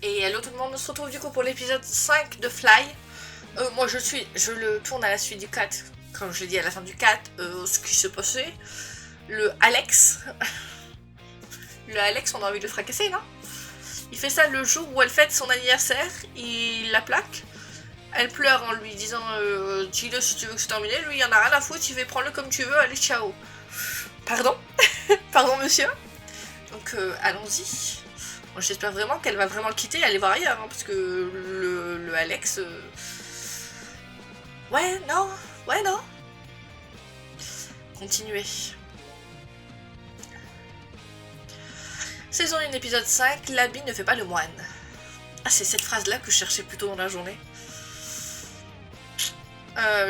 Et hello tout le monde, on se retrouve du coup pour l'épisode 5 de Fly. Moi je le tourne à la suite du 4, comme je l'ai dit à la fin du 4, ce qui s'est passé. Le Alex, on a envie de le fracasser, non? Il fait ça le jour où elle fête son anniversaire, il la plaque. Elle pleure en lui disant dis-le si tu veux que c'est terminé, lui il en a rien à foutre, il fait prendre-le comme tu veux, allez ciao. Pardon? Pardon monsieur? Donc allons-y. Moi, j'espère vraiment qu'elle va vraiment le quitter et aller voir ailleurs, hein, parce que le Alex... Ouais, non. Continuez. Saison 1, épisode 5, l'habit ne fait pas le moine. Ah, c'est cette phrase-là que je cherchais plus tôt dans la journée.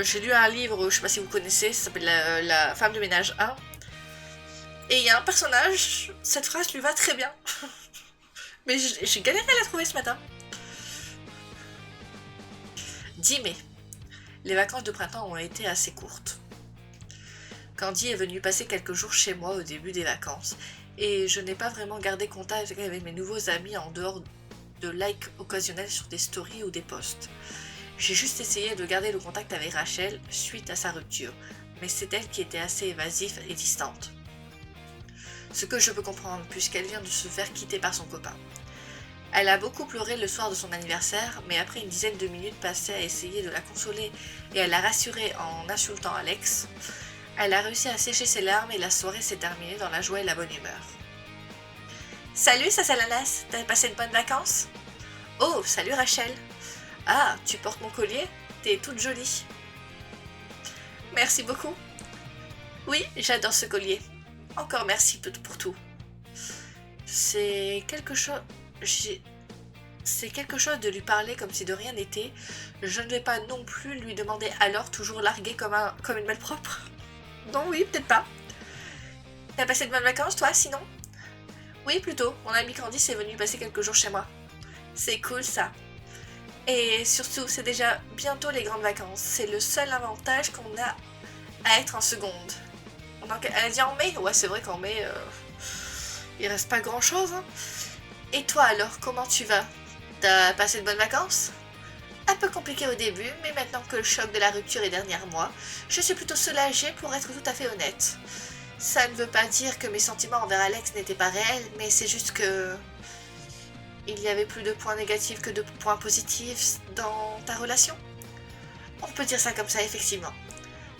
J'ai lu un livre, je sais pas si vous connaissez, ça s'appelle la femme de ménage 1. Et il y a un personnage, cette phrase lui va très bien. Mais j'ai galéré à la trouver ce matin. 10 mai. Les vacances de printemps ont été assez courtes. Candy est venue passer quelques jours chez moi au début des vacances, et je n'ai pas vraiment gardé contact avec mes nouveaux amis en dehors de likes occasionnels sur des stories ou des posts. J'ai juste essayé de garder le contact avec Rachel suite à sa rupture, mais c'est elle qui était assez évasive et distante. Ce que je peux comprendre puisqu'elle vient de se faire quitter par son copain. Elle a beaucoup pleuré le soir de son anniversaire, mais après une dizaine de minutes passées à essayer de la consoler et à la rassurer en insultant Alex, elle a réussi à sécher ses larmes et la soirée s'est terminée dans la joie et la bonne humeur. Salut Sassalanas, t'as passé de bonnes vacances? Oh, salut Rachel. Ah, tu portes mon collier? T'es toute jolie. Merci beaucoup. Oui, j'adore ce collier. Encore merci pour tout. C'est quelque chose de lui parler comme si de rien n'était. Je ne vais pas non plus lui demander alors toujours largué comme une malpropre. Non, oui, peut-être pas. T'as passé de bonnes vacances, toi, sinon? Oui, plutôt. Mon ami Candice est venue passer quelques jours chez moi. C'est cool, ça. Et surtout, c'est déjà bientôt les grandes vacances. C'est le seul avantage qu'on a à être en seconde. Donc, elle a dit en mai? Ouais, c'est vrai qu'en mai, il reste pas grand-chose, hein. Et toi alors, comment tu vas? T'as passé de bonnes vacances? Un peu compliqué au début, mais maintenant que le choc de la rupture est derrière moi, je suis plutôt soulagée pour être tout à fait honnête. Ça ne veut pas dire que mes sentiments envers Alex n'étaient pas réels, mais c'est juste que... Il y avait plus de points négatifs que de points positifs dans ta relation? On peut dire ça comme ça, effectivement.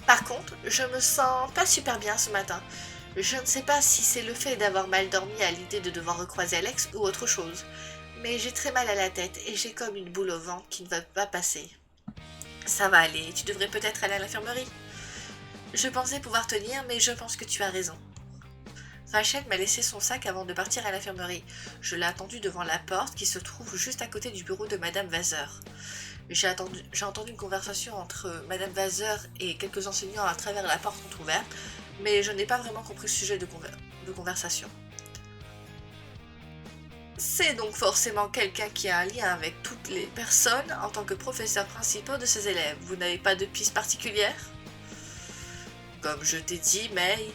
Par contre, je me sens pas super bien ce matin. Je ne sais pas si c'est le fait d'avoir mal dormi à l'idée de devoir recroiser Alex ou autre chose, mais j'ai très mal à la tête et j'ai comme une boule au ventre qui ne va pas passer. Ça va aller, tu devrais peut-être aller à l'infirmerie. Je pensais pouvoir tenir, mais je pense que tu as raison. Rachel m'a laissé son sac avant de partir à l'infirmerie. Je l'ai attendue devant la porte qui se trouve juste à côté du bureau de Madame Vazer. J'ai entendu une conversation entre Madame Vazer et quelques enseignants à travers la porte entrouverte, mais je n'ai pas vraiment compris le sujet de conversation. C'est donc forcément quelqu'un qui a un lien avec toutes les personnes en tant que professeur principal de ses élèves. Vous n'avez pas de piste particulière? Comme je t'ai dit, May,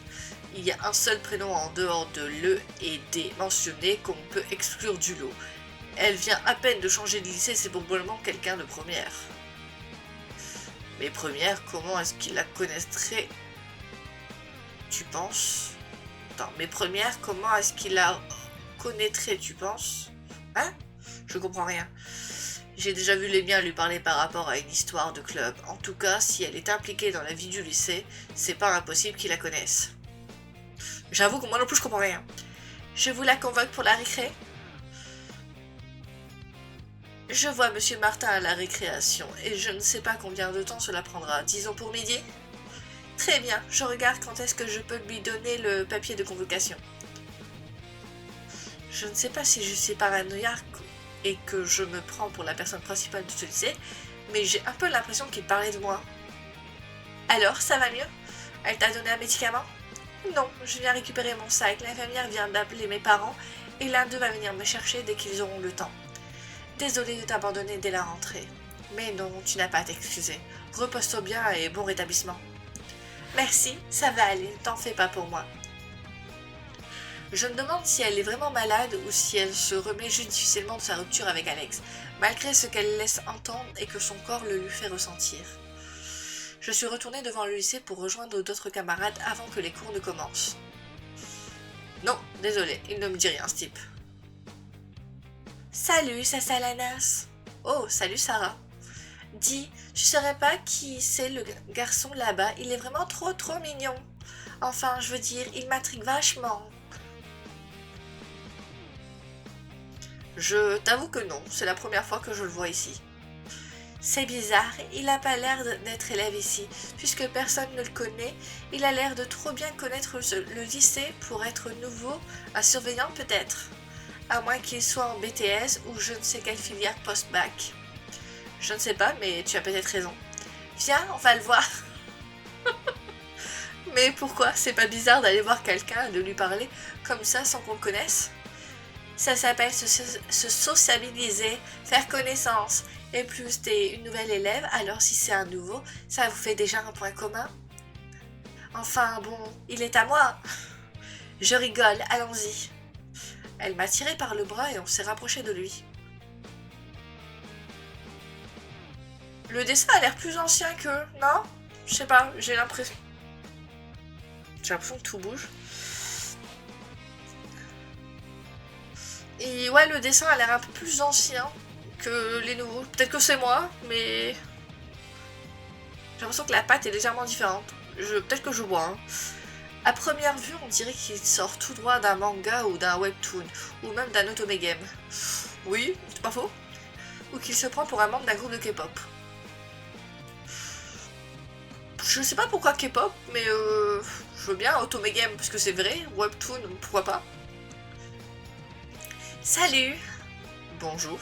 il y a un seul prénom en dehors de le et des mentionnés qu'on peut exclure du lot. Elle vient à peine de changer de lycée, c'est probablement quelqu'un de première. Mais première, comment est-ce qu'il la connaîtrait? Tu penses? Attends, mais première, comment est-ce qu'il la connaîtrait, tu penses? Hein? Je comprends rien. J'ai déjà vu les miens lui parler par rapport à une histoire de club. En tout cas, si elle est impliquée dans la vie du lycée, c'est pas impossible qu'il la connaisse. J'avoue que moi non plus je comprends rien. Je vous la convoque pour la récré? Je vois Monsieur Martin à la récréation et je ne sais pas combien de temps cela prendra. Disons pour midi? Très bien, je regarde quand est-ce que je peux lui donner le papier de convocation. Je ne sais pas si je suis paranoïaque et que je me prends pour la personne principale de ce lycée, mais j'ai un peu l'impression qu'il parlait de moi. Alors, ça va mieux? Elle t'a donné un médicament? Non, je viens récupérer mon sac. L'infirmière vient d'appeler mes parents et l'un d'eux va venir me chercher dès qu'ils auront le temps. Désolée de t'abandonner dès la rentrée. Mais non, tu n'as pas à t'excuser. Repose-toi bien et bon rétablissement. Merci, ça va aller, t'en fais pas pour moi. Je me demande si elle est vraiment malade ou si elle se remet juste difficilement de sa rupture avec Alex, malgré ce qu'elle laisse entendre et que son corps le lui fait ressentir. Je suis retournée devant le lycée pour rejoindre d'autres camarades avant que les cours ne commencent. Non, désolé, il ne me dit rien ce type. Salut, c'est Salanas. Oh, salut Sarah. Dis, je saurais pas qui c'est le garçon là-bas, il est vraiment trop mignon. Enfin, je veux dire, il m'intrigue vachement. Je t'avoue que non, c'est la première fois que je le vois ici. C'est bizarre, il n'a pas l'air d'être élève ici, puisque personne ne le connaît, il a l'air de trop bien connaître le lycée pour être nouveau, un surveillant peut-être, à moins qu'il soit en BTS ou je ne sais quelle filière post-bac. Je ne sais pas, mais tu as peut-être raison. Viens, on va le voir. Mais pourquoi? C'est pas bizarre d'aller voir quelqu'un et de lui parler comme ça sans qu'on le connaisse? Ça s'appelle se sociabiliser, faire connaissance. Et plus t'es une nouvelle élève, alors si c'est un nouveau, ça vous fait déjà un point commun. Enfin bon, il est à moi. Je rigole, allons-y. Elle m'a tiré par le bras et on s'est rapproché de lui. Le dessin a l'air plus ancien que... Non? Je sais pas, j'ai l'impression... J'ai l'impression que tout bouge. Et ouais, le dessin a l'air un peu plus ancien que les nouveaux. Peut-être que c'est moi, mais... J'ai l'impression que la patte est légèrement différente. Peut-être que je vois. Hein. À première vue, on dirait qu'il sort tout droit d'un manga ou d'un webtoon, ou même d'un otome game. Oui, c'est pas faux. Ou qu'il se prend pour un membre d'un groupe de K-pop. Je sais pas pourquoi K-pop, mais je veux bien otome game parce que c'est vrai, webtoon, pourquoi pas. Salut. Bonjour.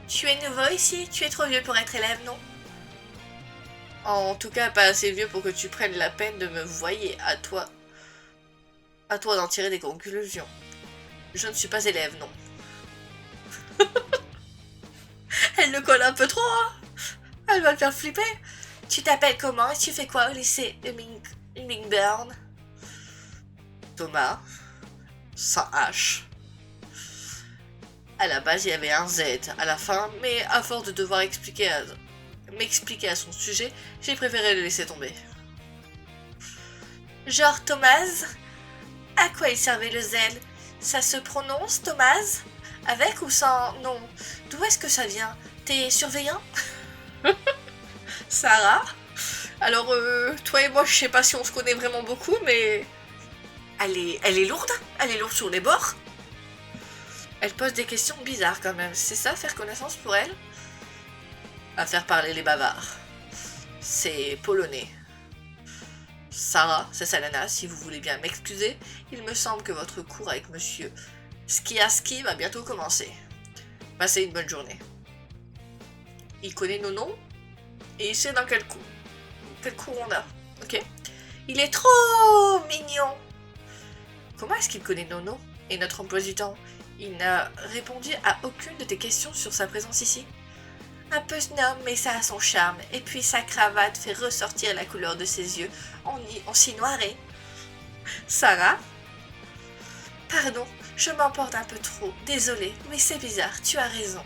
Tu es nouveau ici? Tu es trop vieux pour être élève, non? En tout cas, pas assez vieux pour que tu prennes la peine de me voyer. À toi d'en tirer des conclusions. Je ne suis pas élève, non. Elle le colle un peu trop, hein? Elle va le faire flipper. Tu t'appelles comment et tu fais quoi au lycée Hummingburn? Thomas. Sans H. À la base, il y avait un Z à la fin, mais à force de devoir m'expliquer à son sujet, j'ai préféré le laisser tomber. Genre Thomas? À quoi il servait le Z? Ça se prononce Thomas? Avec ou sans? Non. D'où est-ce que ça vient? T'es surveillant? Sarah? Alors, toi et moi, je sais pas si on se connaît vraiment beaucoup, mais... Elle est lourde? Elle est lourde sur les bords? Elle pose des questions bizarres quand même. C'est ça, faire connaissance pour elle? À faire parler les bavards. C'est polonais. Sarah, c'est Salana, si vous voulez bien m'excuser, il me semble que votre cours avec monsieur Skiaski va bientôt commencer. Passez une bonne journée. Il connaît nos noms et il sait dans quel cours on a. Ok. Il est trop mignon. Comment est-ce qu'il connaît nos noms et notre emploi du temps? Il n'a répondu à aucune de tes questions sur sa présence ici. Un peu snob, mais ça a son charme. Et puis sa cravate fait ressortir la couleur de ses yeux. On s'y noirait. Sarah? Pardon, je m'emporte un peu trop. Désolée, mais c'est bizarre, tu as raison.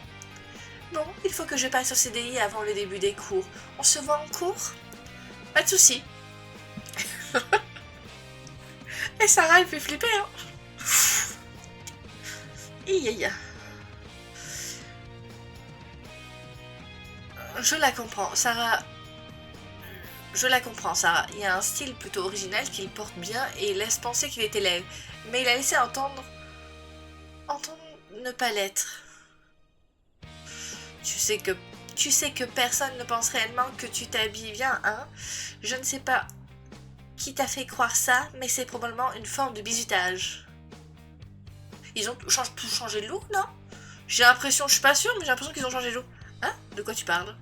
Bon, il faut que je passe au CDI avant le début des cours. On se voit en cours? Pas de souci. Et Sarah, elle fait flipper, hein? Aïe. Je la comprends, Sarah. Il y a un style plutôt original qu'il porte bien et laisse penser qu'il est élève. Mais il a laissé entendre ne pas l'être. Tu sais que personne ne pense réellement que tu t'habilles bien, hein? Je ne sais pas qui t'a fait croire ça, mais c'est probablement une forme de bizutage. Ils ont tout changé de look, non? J'ai l'impression, je suis pas sûre, mais j'ai l'impression qu'ils ont changé de look. Hein? De quoi tu parles?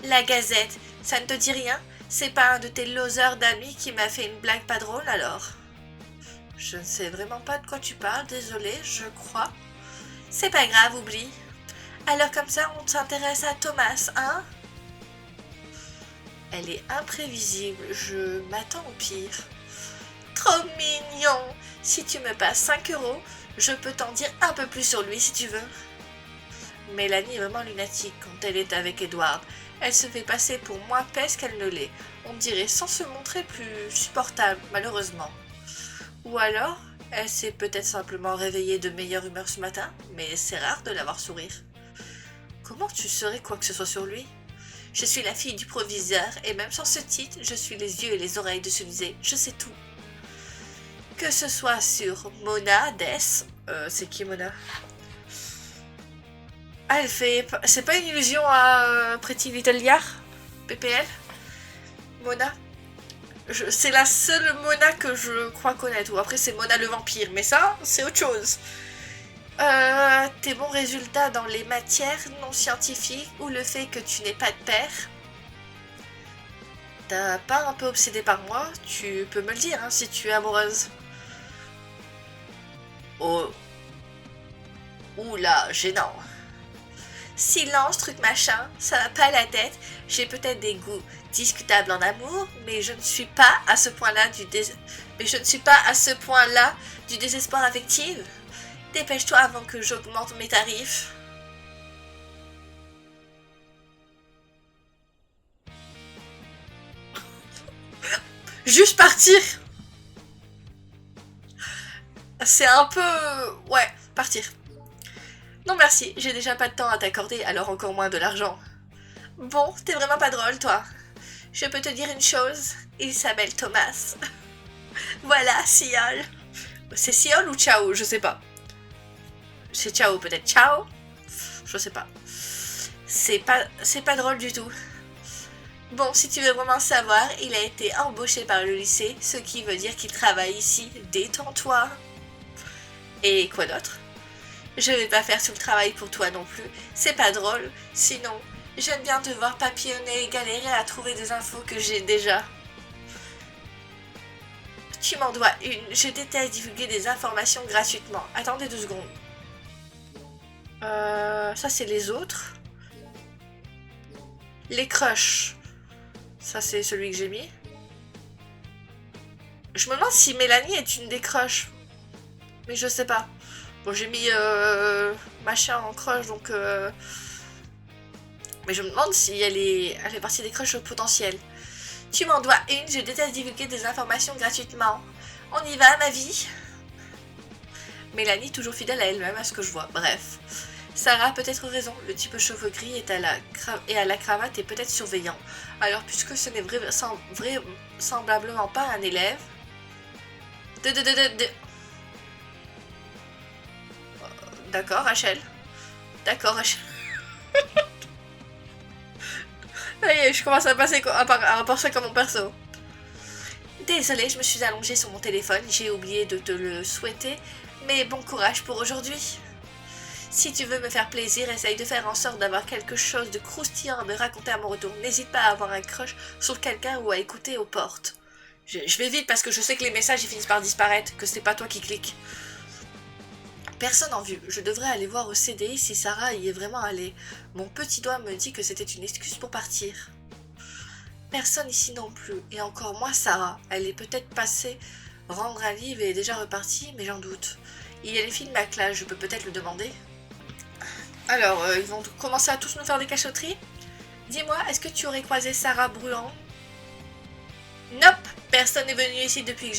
La Gazette, ça ne te dit rien? C'est pas un de tes losers d'amis qui m'a fait une blague pas drôle alors? Je ne sais vraiment pas de quoi tu parles, désolée, je crois. C'est pas grave, oublie. Alors comme ça, on s'intéresse à Thomas, hein? Elle est imprévisible, je m'attends au pire. Trop mignon. Si tu me passes 5 euros, je peux t'en dire un peu plus sur lui si tu veux. Mélanie est vraiment lunatique quand elle est avec Edward. Elle se fait passer pour moins peste qu'elle ne l'est. On dirait sans se montrer plus supportable, malheureusement. Ou alors, elle s'est peut-être simplement réveillée de meilleure humeur ce matin, mais c'est rare de la voir sourire. Comment tu saurais quoi que ce soit sur lui? Je suis la fille du proviseur, et même sans ce titre, je suis les yeux et les oreilles de ce musée. Je sais tout. Que ce soit sur Mona Des... c'est qui Mona? Ah, elle fait... C'est pas une illusion à Pretty Little Liar? PPL? Mona? C'est la seule Mona que je crois connaître. Ou après c'est Mona le vampire. Mais ça, c'est autre chose. Tes bons résultats dans les matières non scientifiques ou le fait que tu n'aies pas de père. T'as pas un peu obsédé par moi? Tu peux me le dire hein, si tu es amoureuse. Oh. Oula, gênant. Silence, truc machin, ça va pas à la tête. J'ai peut-être des goûts discutables en amour, mais je ne suis pas à ce point-là du désespoir affectif. Dépêche-toi avant que j'augmente mes tarifs. Juste partir. C'est un peu... Ouais, partir. Non merci, j'ai déjà pas de temps à t'accorder, alors encore moins de l'argent. Bon, t'es vraiment pas drôle, toi. Je peux te dire une chose, il s'appelle Thomas. Voilà, Siol. C'est Siol ou Ciao? Je sais pas. C'est Ciao, peut-être Ciao? Je sais pas. C'est pas drôle du tout. Bon, si tu veux vraiment savoir, il a été embauché par le lycée, ce qui veut dire qu'il travaille ici. Détends-toi. Et quoi d'autre? Je vais pas faire tout le travail pour toi non plus. C'est pas drôle. Sinon, j'aime bien te voir papillonner et galérer à trouver des infos que j'ai déjà. Tu m'en dois une. Je déteste divulguer des informations gratuitement. Attendez 2 secondes. Ça c'est les autres. Les crushs. Ça c'est celui que j'ai mis. Je me demande si Mélanie est une des crushs. Mais je sais pas. Bon, j'ai mis machin en crush, donc... Mais je me demande si elle fait partie des crushs potentiels. Tu m'en dois une, je déteste divulguer des informations gratuitement. On y va, ma vie? Mélanie, toujours fidèle à elle-même, à ce que je vois. Bref. Sarah a peut-être raison, le type aux cheveux gris est à la cravate et peut-être surveillant. Alors, puisque ce n'est vraisemblablement pas un élève... D'accord, Rachel. D'accord, Rachel. Je commence à penser comme mon perso. Désolée, je me suis allongée sur mon téléphone, j'ai oublié de te le souhaiter, mais bon courage pour aujourd'hui. Si tu veux me faire plaisir, essaye de faire en sorte d'avoir quelque chose de croustillant à me raconter à mon retour. N'hésite pas à avoir un crush sur quelqu'un ou à écouter aux portes. Je vais vite parce que je sais que les messages ils finissent par disparaître, que c'est pas toi qui cliques. Personne en vue. Je devrais aller voir au CDI si Sarah y est vraiment allée. Mon petit doigt me dit que c'était une excuse pour partir. Personne ici non plus, et encore moins Sarah. Elle est peut-être passée rendre un livre et est déjà repartie, mais j'en doute. Il y a les filles de ma classe, je peux peut-être le demander. Alors, ils vont commencer à tous nous faire des cachotteries. Dis-moi, est-ce que tu aurais croisé Sarah Bruant? Nope, personne n'est venu ici depuis que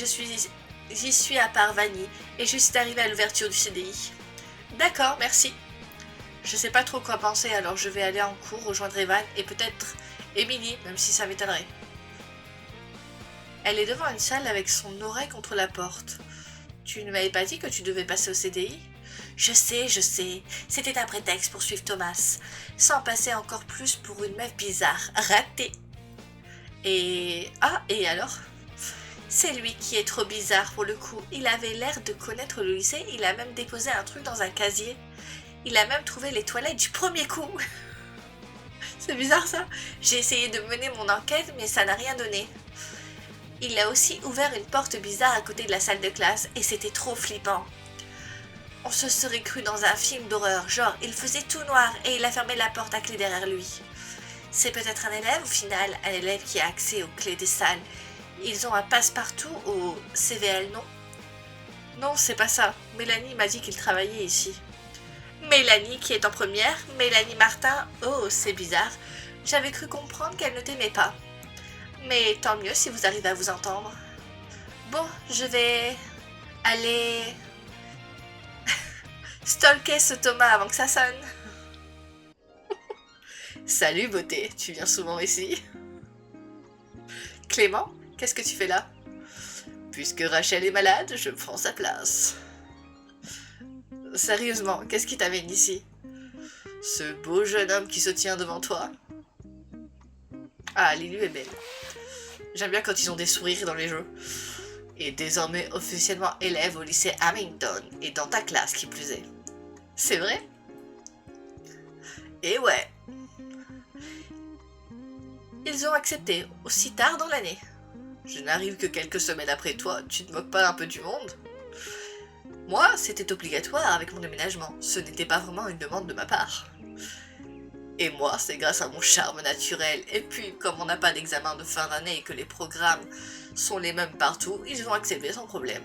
j'y suis à part Vanny, et je suis arrivée à l'ouverture du CDI. D'accord, merci. Je sais pas trop quoi penser, alors je vais aller en cours, rejoindre Evan, et peut-être Emily, même si ça m'étonnerait. Elle est devant une salle avec son oreille contre la porte. Tu ne m'avais pas dit que tu devais passer au CDI? Je sais, c'était un prétexte pour suivre Thomas, sans passer encore plus pour une meuf bizarre, ratée. Et... Ah, et alors? C'est lui qui est trop bizarre pour le coup. Il avait l'air de connaître le lycée, il a même déposé un truc dans un casier. Il a même trouvé les toilettes du premier coup. C'est bizarre ça. J'ai essayé de mener mon enquête, mais ça n'a rien donné. Il a aussi ouvert une porte bizarre à côté de la salle de classe, et c'était trop flippant. On se serait cru dans un film d'horreur, genre il faisait tout noir et il a fermé la porte à clé derrière lui. C'est peut-être un élève au final, un élève qui a accès aux clés des salles. Ils ont un passe-partout au CVL, non? Non, c'est pas ça. Mélanie m'a dit qu'ils travaillaient ici. Mélanie qui est en première? Mélanie Martin? Oh, c'est bizarre. J'avais cru comprendre qu'elle ne t'aimait pas. Mais tant mieux si vous arrivez à vous entendre. Bon, je vais aller stalker ce Thomas avant que ça sonne. Salut beauté, tu viens souvent ici? Clément, qu'est-ce que tu fais là? Puisque Rachel est malade, je prends sa place. Sérieusement, qu'est-ce qui t'amène ici? Ce beau jeune homme qui se tient devant toi. Ah, Lilu est belle. J'aime bien quand ils ont des sourires dans les jeux. Et désormais officiellement élève au lycée Hamilton, et dans ta classe qui plus est. C'est vrai? Et ouais. Ils ont accepté, aussi tard dans l'année. Je n'arrive que quelques semaines après toi, tu te moques pas un peu du monde? Moi, c'était obligatoire avec mon déménagement, ce n'était pas vraiment une demande de ma part. Et moi, c'est grâce à mon charme naturel, et puis comme on n'a pas d'examen de fin d'année et que les programmes sont les mêmes partout, ils vont accepter sans problème.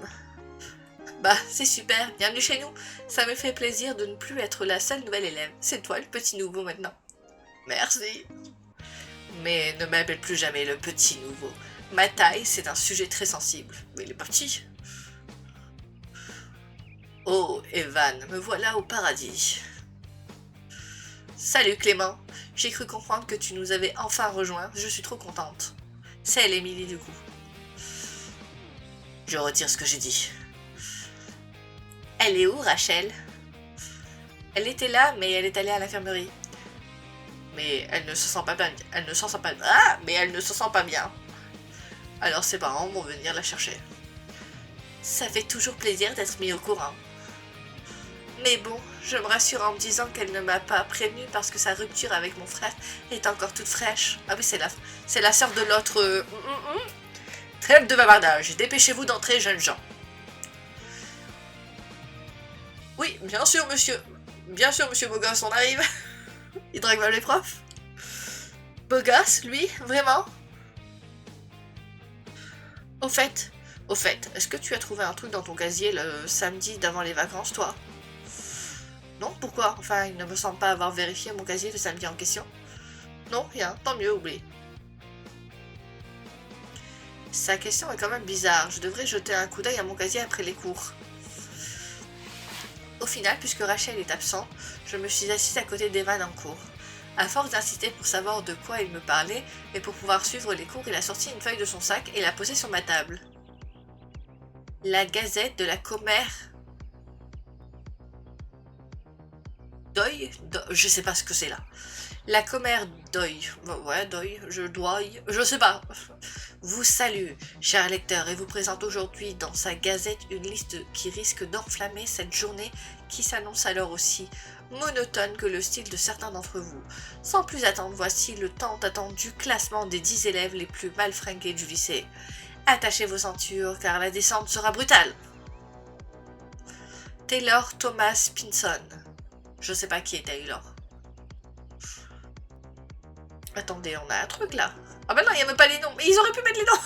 Bah, c'est super, bienvenue chez nous, ça me fait plaisir de ne plus être la seule nouvelle élève, c'est toi le petit nouveau maintenant. Merci. Mais ne m'appelle plus jamais le petit nouveau. Ma taille, c'est un sujet très sensible. Mais il est parti. Oh, Evan, me voilà au paradis. Salut Clément. J'ai cru comprendre que tu nous avais enfin rejoints. Je suis trop contente. C'est elle, Émilie, du coup. Je retire ce que j'ai dit. Elle est où, Rachel? Elle était là, mais elle est allée à l'infirmerie. Mais elle ne se sent pas bien. Elle ne se sent pas. Ah, mais elle ne se sent pas bien. Alors ses parents vont venir la chercher. Ça fait toujours plaisir d'être mis au courant. Mais bon, je me rassure en me disant qu'elle ne m'a pas prévenue parce que sa rupture avec mon frère est encore toute fraîche. Ah oui, c'est la sœur de l'autre. Trêve de bavardage, dépêchez-vous d'entrer, jeunes gens. Oui, bien sûr, monsieur. Bien sûr, monsieur Bogos, on arrive. Il drague même les profs. Bogos, lui, vraiment? Au fait, est-ce que tu as trouvé un truc dans ton casier le samedi d'avant les vacances, toi? Non, pourquoi? Enfin, il ne me semble pas avoir vérifié mon casier le samedi en question. Non, rien, tant mieux, oublie. Sa question est quand même bizarre, je devrais jeter un coup d'œil à mon casier après les cours. Au final, puisque Rachel est absent, je me suis assise à côté d'Evan en cours. À force d'insister pour savoir de quoi il me parlait et pour pouvoir suivre les cours, il a sorti une feuille de son sac et l'a posée sur ma table. La Gazette de la Commère Deuil, je sais pas ce que c'est là. La Commère Deuil. Ouais, Deuil, je sais pas. Vous salue, cher lecteur, et vous présente aujourd'hui dans sa gazette une liste qui risque d'enflammer cette journée qui s'annonce alors aussi monotone que le style de certains d'entre vous. Sans plus attendre, voici le tant attendu classement des 10 élèves les plus mal fringués du lycée. Attachez vos ceintures car la descente sera brutale. Taylor Thomas Pinson. Je sais pas qui est Taylor. Attendez, on a un truc là. Ah bah non, il n'y a même pas les noms. Mais ils auraient pu mettre les noms.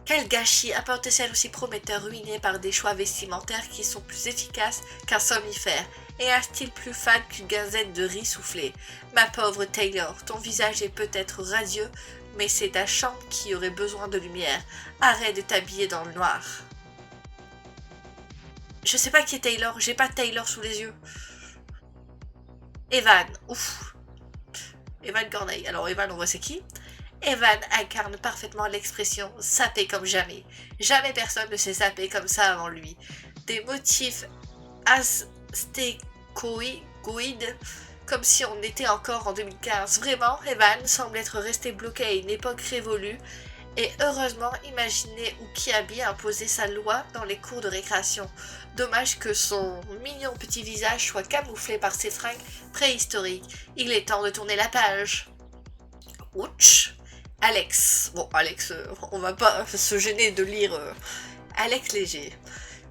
Quel gâchis, un potentiel aussi prometteur ruiné par des choix vestimentaires qui sont plus efficaces qu'un somnifère et un style plus fade qu'une gazette de riz soufflé. Ma pauvre Taylor, ton visage est peut-être radieux, mais c'est ta chambre qui aurait besoin de lumière. Arrête de t'habiller dans le noir. Je sais pas qui est Taylor, j'ai pas Taylor sous les yeux. Evan, ouf. Evan Corneille. Alors Evan, on voit c'est qui? Evan incarne parfaitement l'expression « sapé comme jamais ». Jamais personne ne s'est sapé comme ça avant lui. Des motifs aztécoïdes, comme si on était encore en 2015. Vraiment, Evan semble être resté bloqué à une époque révolue. Et heureusement, imaginez où Kiabi a imposé sa loi dans les cours de récréation. Dommage que son mignon petit visage soit camouflé par ses fringues préhistoriques. Il est temps de tourner la page. Ouch. Alex. Bon, Alex, on va pas se gêner de lire Alex Léger.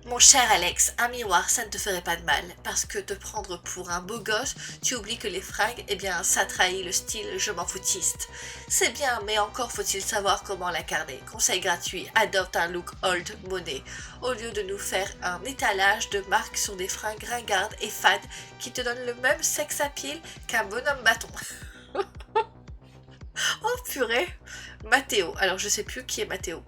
Mon cher Alex, un miroir, ça ne te ferait pas de mal, parce que te prendre pour un beau gosse, tu oublies que les fringues, eh bien, ça trahit le style je m'en foutiste. C'est bien, mais encore faut-il savoir comment l'incarner. Conseil gratuit, adopte un look old money, au lieu de nous faire un étalage de marques sur des fringues ringardes et fades qui te donnent le même sex appeal qu'un bonhomme bâton. Oh purée! Mathéo, alors je sais plus qui est Mathéo.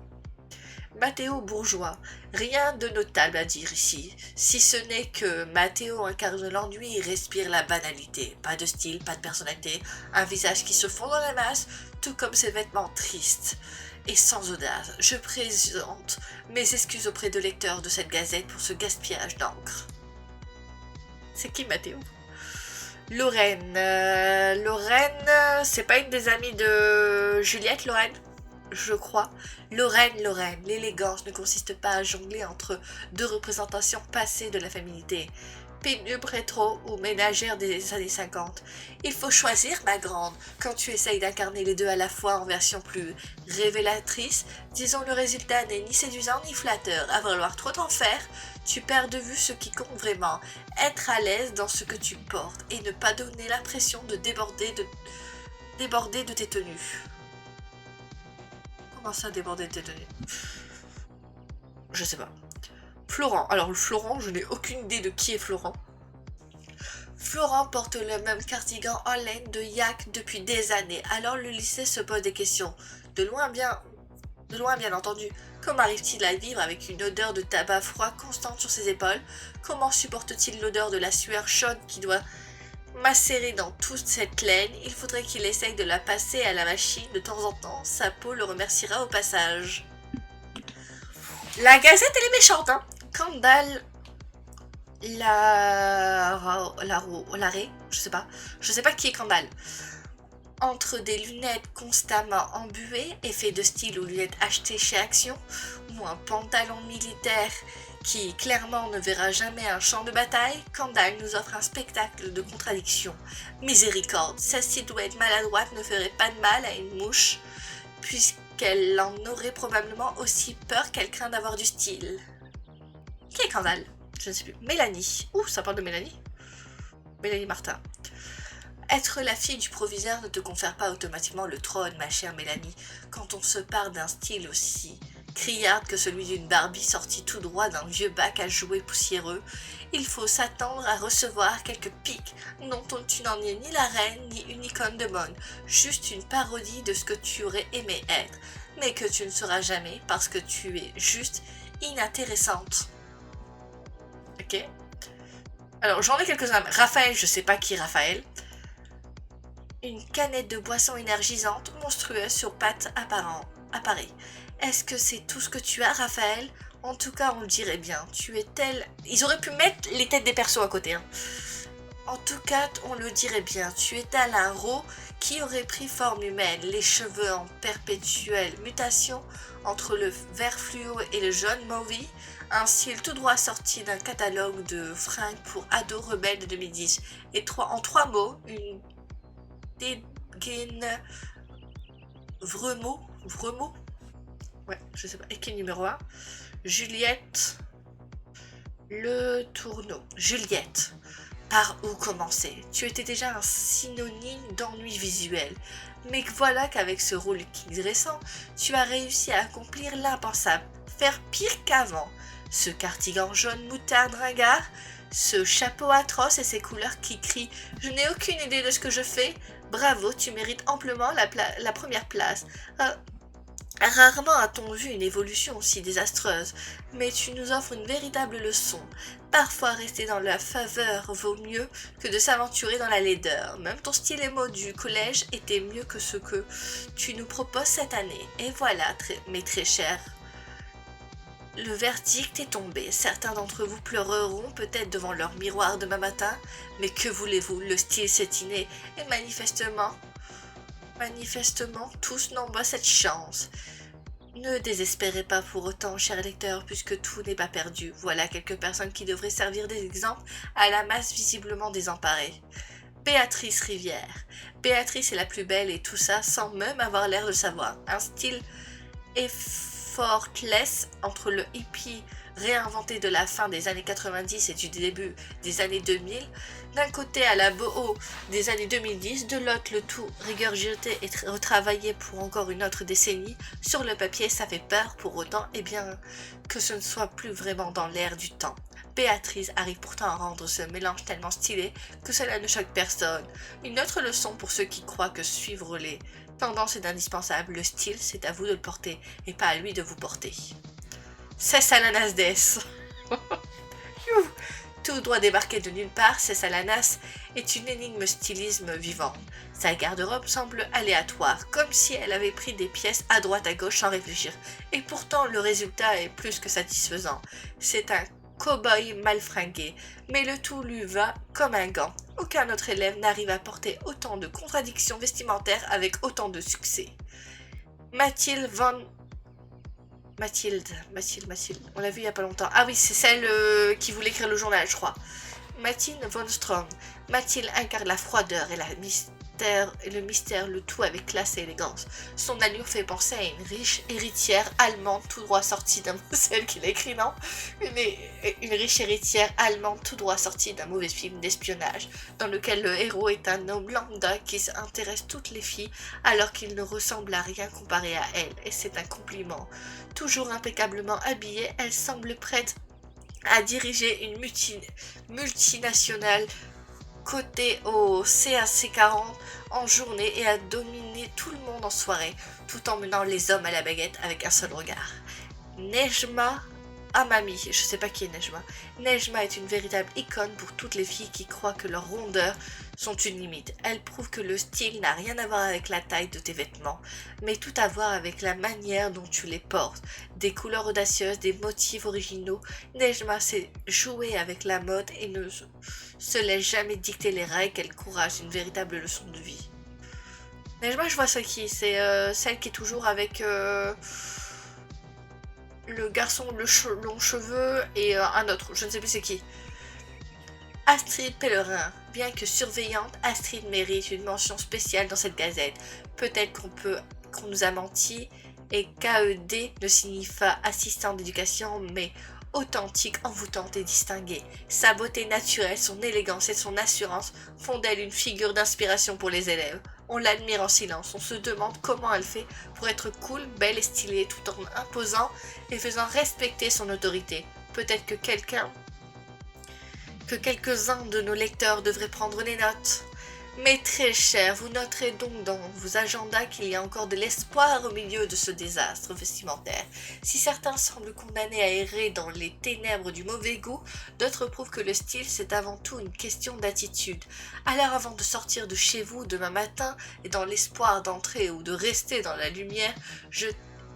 Mathéo bourgeois, rien de notable à dire ici, si ce n'est que Mathéo incarne l'ennui et respire la banalité. Pas de style, pas de personnalité, un visage qui se fond dans la masse, tout comme ses vêtements tristes et sans audace. Je présente mes excuses auprès de lecteurs de cette gazette pour ce gaspillage d'encre. C'est qui Mathéo? Lorraine. Lorraine, c'est pas une des amies de Juliette, Lorraine? Je crois. Lorraine, l'élégance ne consiste pas à jongler entre deux représentations passées de la féminité, pénubre rétro ou ménagère des années 50. Il faut choisir, ma grande, quand tu essayes d'incarner les deux à la fois en version plus révélatrice. Disons, le résultat n'est ni séduisant ni flatteur. À vouloir trop t'en faire, tu perds de vue ce qui compte vraiment, être à l'aise dans ce que tu portes et ne pas donner l'impression de déborder de tes tenues. Comment ça, déborder de tes tenues? Je sais pas. Florent. Alors, Florent, je n'ai aucune idée de qui est Florent. Florent porte le même cardigan en laine de yak depuis des années. Alors, le lycée se pose des questions. De loin, bien entendu. Comment arrive-t-il à vivre avec une odeur de tabac froid constante sur ses épaules? Comment supporte-t-il l'odeur de la sueur chaude qui doit macérer dans toute cette laine? Il faudrait qu'il essaye de la passer à la machine de temps en temps. Sa peau le remerciera au passage. La Gazette, elle est méchante, hein. Candale Larré, je sais pas qui est Candale. Entre des lunettes constamment embuées, effet de style ou lunettes achetées chez Action, ou un pantalon militaire qui clairement ne verra jamais un champ de bataille, Candale nous offre un spectacle de contradictions. Miséricorde, sa silhouette maladroite ne ferait pas de mal à une mouche, puisqu'elle en aurait probablement aussi peur qu'elle craint d'avoir du style. Qui est Candale? Je ne sais plus. Mélanie. Ouh, ça parle de Mélanie. Mélanie Martin. Être la fille du proviseur ne te confère pas automatiquement le trône, ma chère Mélanie, quand on se parle d'un style aussi criarde que celui d'une Barbie sortie tout droit d'un vieux bac à jouets poussiéreux. Il faut s'attendre à recevoir quelques pics dont tu n'en es ni la reine ni une icône de mode, juste une parodie de ce que tu aurais aimé être, mais que tu ne seras jamais parce que tu es juste inintéressante. Ok. Alors j'en ai quelques-uns. Raphaël, je sais pas qui est Raphaël. Une canette de boisson énergisante monstrueuse sur pattes apparaît. Est-ce que c'est tout ce que tu as, Raphaël? En tout cas, on le dirait bien. Tu es tel... Ils auraient pu mettre les têtes des persos à côté. Hein. En tout cas, on le dirait bien. Tu es tel un ro qui aurait pris forme humaine, les cheveux en perpétuelle mutation entre le vert fluo et le jaune mauvais, un style tout droit sorti d'un catalogue de fringues pour ados rebelles de 2010. Et en trois mots, une dégaine Vremo. Ouais, je sais pas. Et qui est numéro 1? Juliette Le Tourneau. Juliette. Par où commencer? Tu étais déjà un synonyme d'ennui visuel. Mais voilà qu'avec ce rôle récent, tu as réussi à accomplir l'impensable. Faire pire qu'avant. Ce cardigan jaune moutarde ringard, ce chapeau atroce et ces couleurs qui crient « Je n'ai aucune idée de ce que je fais ». Bravo, tu mérites amplement la première place. Rarement a-t-on vu une évolution aussi désastreuse, mais tu nous offres une véritable leçon. Parfois rester dans la faveur vaut mieux que de s'aventurer dans la laideur. Même ton style émo du collège était mieux que ce que tu nous proposes cette année. Et voilà, mes très chers. Le verdict est tombé. Certains d'entre vous pleureront peut-être devant leur miroir demain matin, mais que voulez-vous, le style s'est inné et manifestement, tous n'ont pas cette chance. Ne désespérez pas pour autant, chers lecteurs, puisque tout n'est pas perdu. Voilà quelques personnes qui devraient servir d'exemple à la masse visiblement désemparée. Béatrice Rivière. Béatrice est la plus belle et tout ça sans même avoir l'air de savoir. Un style effortless entre le hippie réinventé de la fin des années 90 et du début des années 2000, d'un côté à la boho des années 2010, de l'autre le tout régurgité et retravaillé pour encore une autre décennie. Sur le papier, ça fait peur, pour autant, eh bien, que ce ne soit plus vraiment dans l'air du temps. Béatrice arrive pourtant à rendre ce mélange tellement stylé que cela ne choque personne. Une autre leçon pour ceux qui croient que suivre les tendances est indispensable, le style, c'est à vous de le porter et pas à lui de vous porter. C'est Alanas Des. Tout droit débarqué de nulle part, Alanas est une énigme stylisme vivante. Sa garde-robe semble aléatoire, comme si elle avait pris des pièces à droite à gauche sans réfléchir. Et pourtant, le résultat est plus que satisfaisant. C'est un cow-boy mal fringué, mais le tout lui va comme un gant. Aucun autre élève n'arrive à porter autant de contradictions vestimentaires avec autant de succès. Mathilde, on l'a vu il y a pas longtemps. Ah oui, c'est celle qui voulait écrire le journal, je crois. Mathilde von Strong. Mathilde incarne la froideur et le mystère, le tout avec classe et élégance. Son allure fait penser à une riche héritière allemande tout droit sortie d'un... C'est elle qui l'a écrit, non? Une riche héritière allemande tout droit sortie d'un mauvais film d'espionnage, dans lequel le héros est un homme lambda qui intéresse toutes les filles alors qu'il ne ressemble à rien comparé à elle, et c'est un compliment. Toujours impeccablement habillée, elle semble prête à diriger une multinationale cotée au CAC 40 en journée et à dominer tout le monde en soirée, tout en menant les hommes à la baguette avec un seul regard. Nejma Amami, je sais pas qui est Nejma. Nejma est une véritable icône pour toutes les filles qui croient que leurs rondeurs sont une limite. Elle prouve que le style n'a rien à voir avec la taille de tes vêtements, mais tout à voir avec la manière dont tu les portes. Des couleurs audacieuses, des motifs originaux. Nejma sait jouer avec la mode et ne se laisse jamais dicter les règles. Elle courage, une véritable leçon de vie. Nejma, je vois c'est qui. C'est celle qui est toujours avec... le garçon long cheveux et un autre, je ne sais plus c'est qui. Astrid Pellerin. Bien que surveillante, Astrid mérite une mention spéciale dans cette gazette. Peut-être qu'on nous a menti et KED ne signifie pas assistant d'éducation, mais authentique, envoûtante et distinguée. Sa beauté naturelle, son élégance et son assurance font d'elle une figure d'inspiration pour les élèves. On l'admire en silence, on se demande comment elle fait pour être cool, belle et stylée tout en imposant et faisant respecter son autorité. Peut-être que quelques-uns de nos lecteurs devraient prendre les notes. Mais très cher, vous noterez donc dans vos agendas qu'il y a encore de l'espoir au milieu de ce désastre vestimentaire. Si certains semblent condamnés à errer dans les ténèbres du mauvais goût, d'autres prouvent que le style c'est avant tout une question d'attitude. Alors avant de sortir de chez vous demain matin et dans l'espoir d'entrer ou de rester dans la lumière,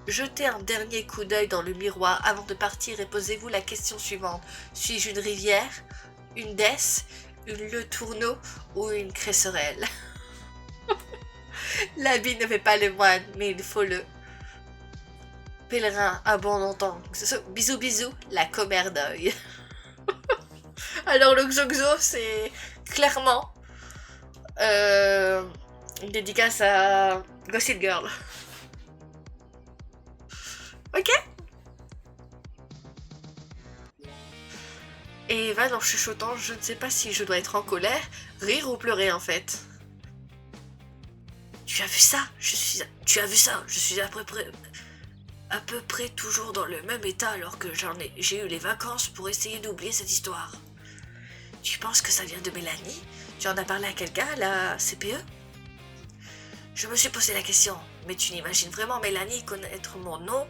jetez un dernier coup d'œil dans le miroir avant de partir et posez-vous la question suivante. Suis-je une rivière, une Dès, une Le Tourneau ou une Cresserelle? L'habit ne fait pas le moine, mais il faut le pèlerin à bon entendre. Bisous bisous, la commère d'œil. Alors le Xoxo, c'est clairement une dédicace à Gossip Girl. Ok. Et Eva, en chuchotant, je ne sais pas si je dois être en colère, rire ou pleurer en fait. Tu as vu ça? Tu as vu ça? Je suis à peu près toujours dans le même état alors que j'ai eu les vacances pour essayer d'oublier cette histoire. Tu penses que ça vient de Mélanie? Tu en as parlé à quelqu'un à la CPE? Je me suis posé la question, mais tu n'imagines vraiment Mélanie connaître mon nom?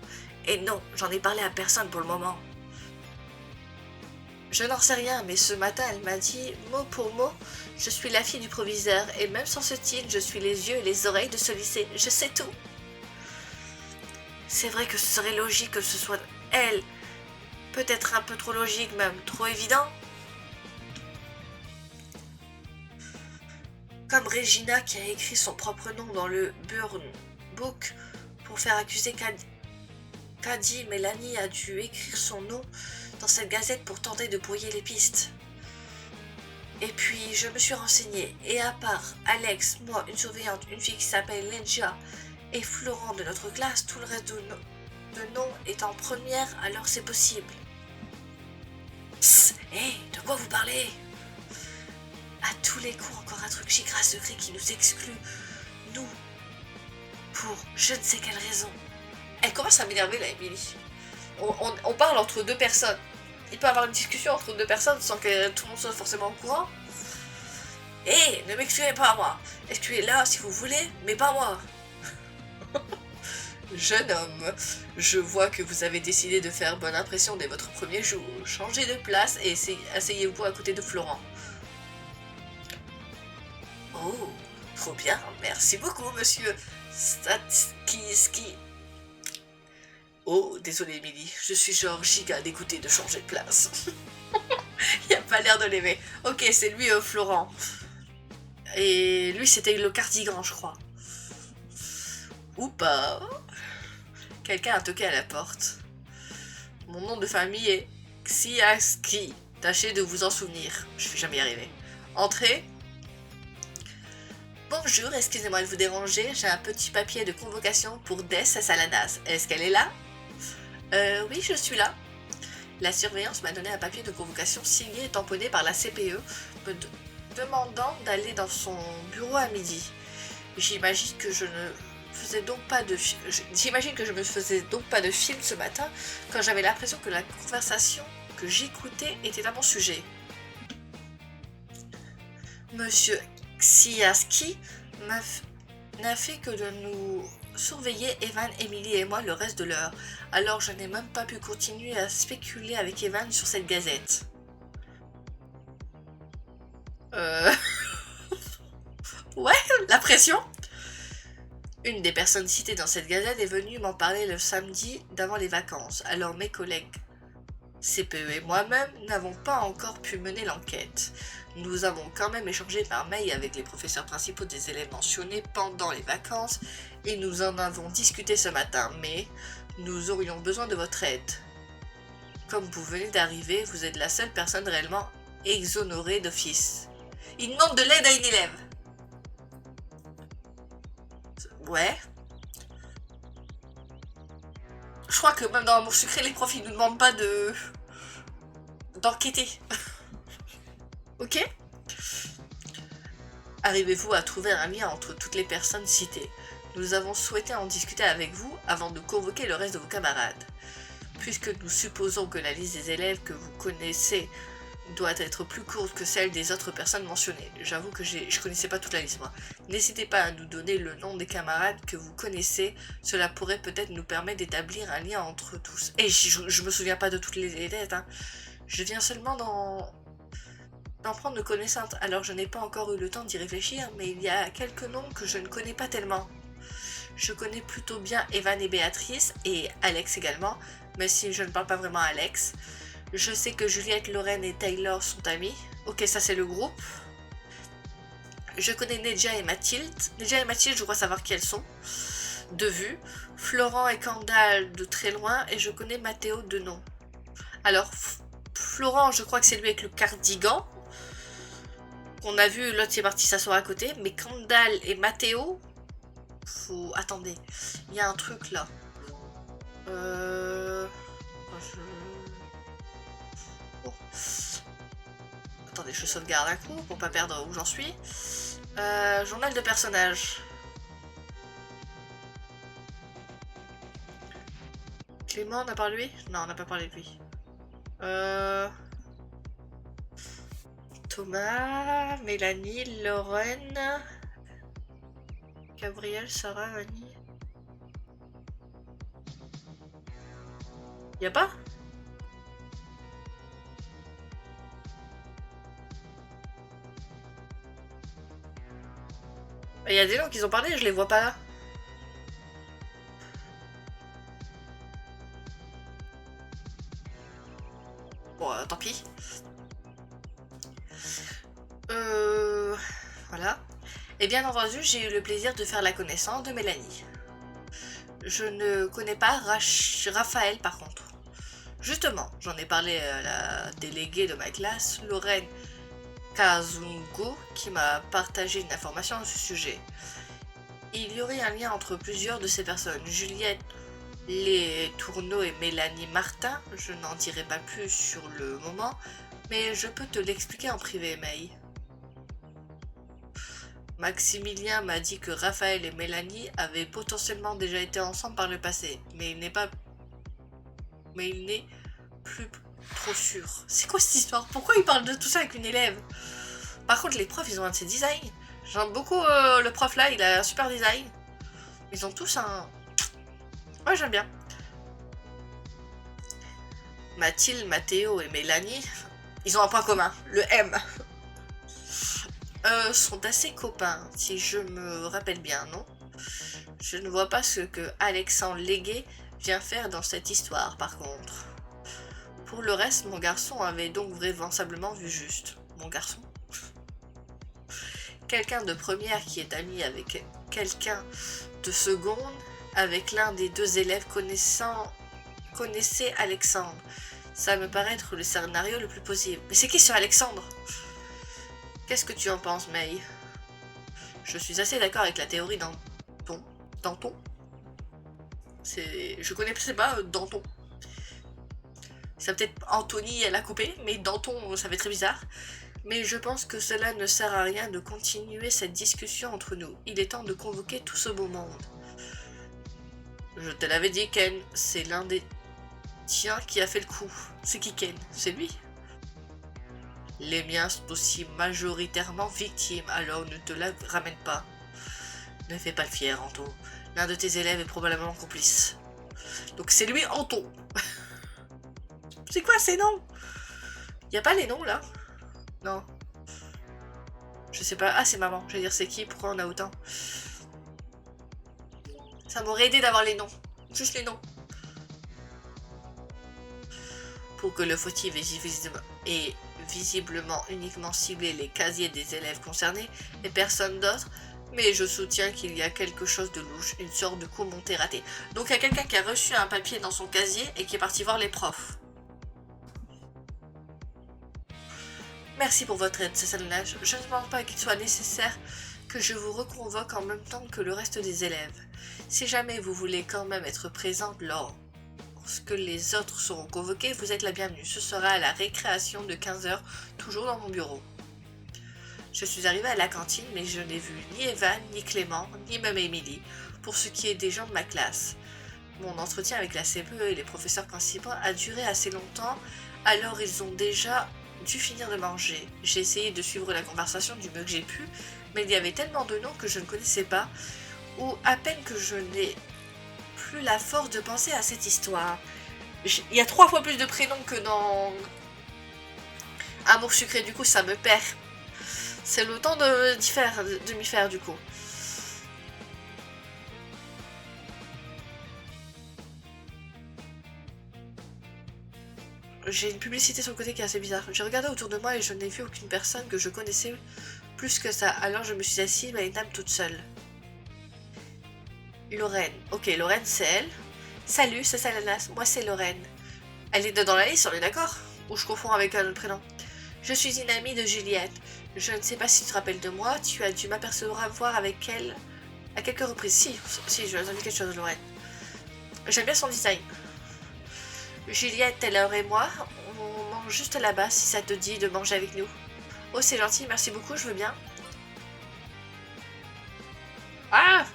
Et non, j'en ai parlé à personne pour le moment. Je n'en sais rien, mais ce matin, elle m'a dit, mot pour mot, je suis la fille du proviseur, et même sans ce titre, je suis les yeux et les oreilles de ce lycée. Je sais tout. C'est vrai que ce serait logique que ce soit elle. Peut-être un peu trop logique, même trop évident. Comme Regina qui a écrit son propre nom dans le Burn Book pour faire accuser Caddy, Mélanie a dû écrire son nom dans cette gazette pour tenter de brouiller les pistes. Et puis je me suis renseignée, et à part Alex, moi, une surveillante, une fille qui s'appelle Lenja et Florent de notre classe, tout le reste de nom est en première, alors c'est possible. Psst, hé, de quoi vous parlez? À tous les coups, encore un truc gigra secret qui nous exclut, nous, pour je ne sais quelle raison. Elle commence à m'énerver là, Emily. On parle entre deux personnes. Il peut y avoir une discussion entre deux personnes sans que tout le monde soit forcément au courant. Hé, ne m'excluez pas moi. Excluez-la si vous voulez, mais pas moi. Jeune homme, je vois que vous avez décidé de faire bonne impression dès votre premier jour. Changez de place et asseyez-vous à côté de Florent. Oh, trop bien, merci beaucoup, monsieur Statski. Oh, désolé, Emily, je suis genre giga dégoûtée de changer de place. Il a pas l'air de l'aimer. Ok, c'est lui, Florent. Et lui, c'était le cardigan, je crois. Ou pas. Quelqu'un a toqué à la porte. Mon nom de famille est Xiaski. Tâchez de vous en souvenir. Je vais jamais y arriver. Entrez. Bonjour, excusez-moi de vous déranger. J'ai un petit papier de convocation pour Des Salanas. Est-ce qu'elle est là? Oui, je suis là. La surveillance m'a donné un papier de convocation signé et tamponné par la CPE, me demandant d'aller dans son bureau à midi. J'imagine que je me faisais donc pas de film ce matin quand j'avais l'impression que la conversation que j'écoutais était à mon sujet. Monsieur Xiaski n'a fait que de nous surveiller Evan, Emily et moi le reste de l'heure, alors je n'ai même pas pu continuer à spéculer avec Evan sur cette gazette. Ouais, la pression. Une des personnes citées dans cette gazette est venue m'en parler le samedi d'avant les vacances, alors mes collègues CPE et moi-même n'avons pas encore pu mener l'enquête. Nous avons quand même échangé par mail avec les professeurs principaux des élèves mentionnés pendant les vacances et nous en avons discuté ce matin, mais nous aurions besoin de votre aide. Comme vous venez d'arriver, vous êtes la seule personne réellement exonérée d'office. Il demande de l'aide à une élève. Ouais. Je crois que même dans Amour Sucré, les profs ils nous demandent pas d'enquêter. Ok? Arrivez-vous à trouver un lien entre toutes les personnes citées? Nous avons souhaité en discuter avec vous avant de convoquer le reste de vos camarades. Puisque nous supposons que la liste des élèves que vous connaissez doit être plus courte que celle des autres personnes mentionnées. J'avoue que je connaissais pas toute la liste moi. N'hésitez pas à nous donner le nom des camarades que vous connaissez, cela pourrait peut-être nous permettre d'établir un lien entre tous. Et je me souviens pas de toutes les têtes, hein. Je viens seulement d'en prendre connaissance, alors je n'ai pas encore eu le temps d'y réfléchir, mais il y a quelques noms que je ne connais pas tellement. Je connais plutôt bien Evan et Béatrice, et Alex également, même si je ne parle pas vraiment à Alex. Je sais que Juliette, Lorraine et Taylor sont amis. Ok, ça c'est le groupe. Je connais Nedja et Mathilde. Nedja et Mathilde, je crois savoir qui elles sont. De vue. Florent et Candale de très loin. Et je connais Mathéo de nom. Alors, Florent, je crois que c'est lui avec le cardigan. Qu'on a vu, l'autre c'est parti s'asseoir à côté. Mais Candale et Mathéo... Attendez, il y a un truc là. Oh. Attendez, je sauvegarde un coup pour pas perdre où j'en suis. Journal de personnages. Clément, on a parlé de lui? Non, on n'a pas parlé de lui. Thomas, Mélanie, Lorraine, Gabriel, Sarah, Annie. Y'a pas? Il y a des gens qui ont parlé, je les vois pas là. Bon, tant pis. Voilà. Et bien entendu, j'ai eu le plaisir de faire la connaissance de Mélanie. Je ne connais pas Raphaël par contre. Justement, j'en ai parlé à la déléguée de ma classe, Lorraine Kazungo, qui m'a partagé une information à ce sujet. Il y aurait un lien entre plusieurs de ces personnes. Juliette Les Tourneaux et Mélanie Martin, je n'en dirai pas plus sur le moment, mais je peux te l'expliquer en privé, May. Maximilien m'a dit que Raphaël et Mélanie avaient potentiellement déjà été ensemble par le passé, mais il n'est plus trop sûr. C'est quoi cette histoire? Pourquoi il parle de tout ça avec une élève? Par contre, les profs, ils ont un de ces designs. J'aime beaucoup le prof là, il a un super design. Ils ont tous un... Ouais, j'aime bien. Mathilde, Mathéo et Mélanie, ils ont un point commun, le M. Sont assez copains, si je me rappelle bien, non? Je ne vois pas ce que Alexandre Légué vient faire dans cette histoire, par contre. Pour le reste, mon garçon avait donc vraisemblablement vu juste. Mon garçon? Quelqu'un de première qui est ami avec quelqu'un de seconde, avec l'un des deux élèves connaissait Alexandre. Ça me paraît être le scénario le plus possible. Mais c'est qui ce Alexandre? Qu'est-ce que tu en penses, May? Je suis assez d'accord avec la théorie Danton. Je connais pas Danton. C'est peut-être Anthony, elle a coupé, mais Danton, ça fait très bizarre. Mais je pense que cela ne sert à rien de continuer cette discussion entre nous. Il est temps de convoquer tout ce beau monde. Je te l'avais dit, Ken, c'est l'un des tiens qui a fait le coup. C'est qui, Ken? C'est lui? Les miens sont aussi majoritairement victimes, alors ne te la ramène pas. Ne fais pas le fier, Anto. L'un de tes élèves est probablement complice. Donc c'est lui, Anto. C'est quoi ces noms? Y a pas les noms, là? Non. Je sais pas. Ah, c'est maman. Je vais dire c'est qui? Pourquoi on a autant? Ça m'aurait aidé d'avoir les noms. Juste les noms. Pour que le fautif ait visiblement uniquement ciblé les casiers des élèves concernés et personne d'autre, mais je soutiens qu'il y a quelque chose de louche, une sorte de coup monté raté. Donc il y a quelqu'un qui a reçu un papier dans son casier et qui est parti voir les profs. Merci pour votre aide, Cécile. Je ne pense pas qu'il soit nécessaire que je vous reconvoque en même temps que le reste des élèves. Si jamais vous voulez quand même être présente lorsque les autres seront convoqués, vous êtes la bienvenue. Ce sera à la récréation de 15h, toujours dans mon bureau. Je suis arrivée à la cantine, mais je n'ai vu ni Evan, ni Clément, ni même Émilie, pour ce qui est des gens de ma classe. Mon entretien avec la CPE et les professeurs principaux a duré assez longtemps, alors ils ont déjà dû finir de manger. J'ai essayé de suivre la conversation du mieux que j'ai pu, mais il y avait tellement de noms que je ne connaissais pas, ou à peine que je n'ai plus la force de penser à cette histoire. Il y a 3 fois plus de prénoms que dans Amour sucré, du coup ça me perd. C'est le temps de m'y faire du coup. J'ai une publicité sur le côté qui est assez bizarre. J'ai regardé autour de moi et je n'ai vu aucune personne que je connaissais plus que ça. Alors je me suis assise à une table toute seule. Lorraine. Ok, Lorraine c'est elle. Salut, c'est Salanas. Moi c'est Lorraine. Elle est dans la liste, on est d'accord? Ou je confonds avec un autre prénom? Je suis une amie de Juliette. Je ne sais pas si tu te rappelles de moi. Tu as dû m'apercevoir avec elle à quelques reprises. Si, je ai dit quelque chose, Lorraine. J'aime bien son design. Juliette, Taylor et moi, on mange juste là-bas si ça te dit de manger avec nous. Oh, c'est gentil, merci beaucoup, je veux bien. Ah,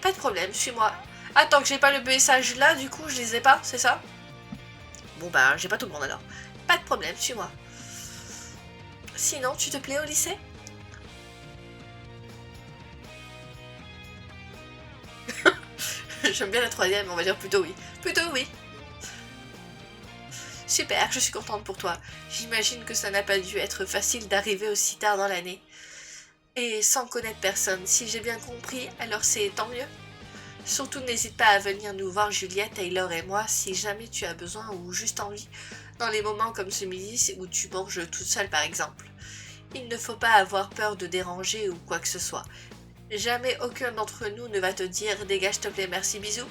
pas de problème, suis-moi. Attends, que j'ai pas le message là, du coup, je les ai pas, c'est ça? Bon bah, j'ai pas tout le monde alors. Pas de problème, suis-moi. Sinon, tu te plais au lycée? J'aime bien la troisième, on va dire plutôt oui. Plutôt oui. Super, je suis contente pour toi. J'imagine que ça n'a pas dû être facile d'arriver aussi tard dans l'année. Et sans connaître personne, si j'ai bien compris, alors c'est tant mieux. Surtout n'hésite pas à venir nous voir Juliette, Taylor et moi si jamais tu as besoin ou juste envie, dans les moments comme celui-ci où tu manges toute seule par exemple. Il ne faut pas avoir peur de déranger ou quoi que ce soit. Jamais aucun d'entre nous ne va te dire dégage s'il te plaît, merci, bisous,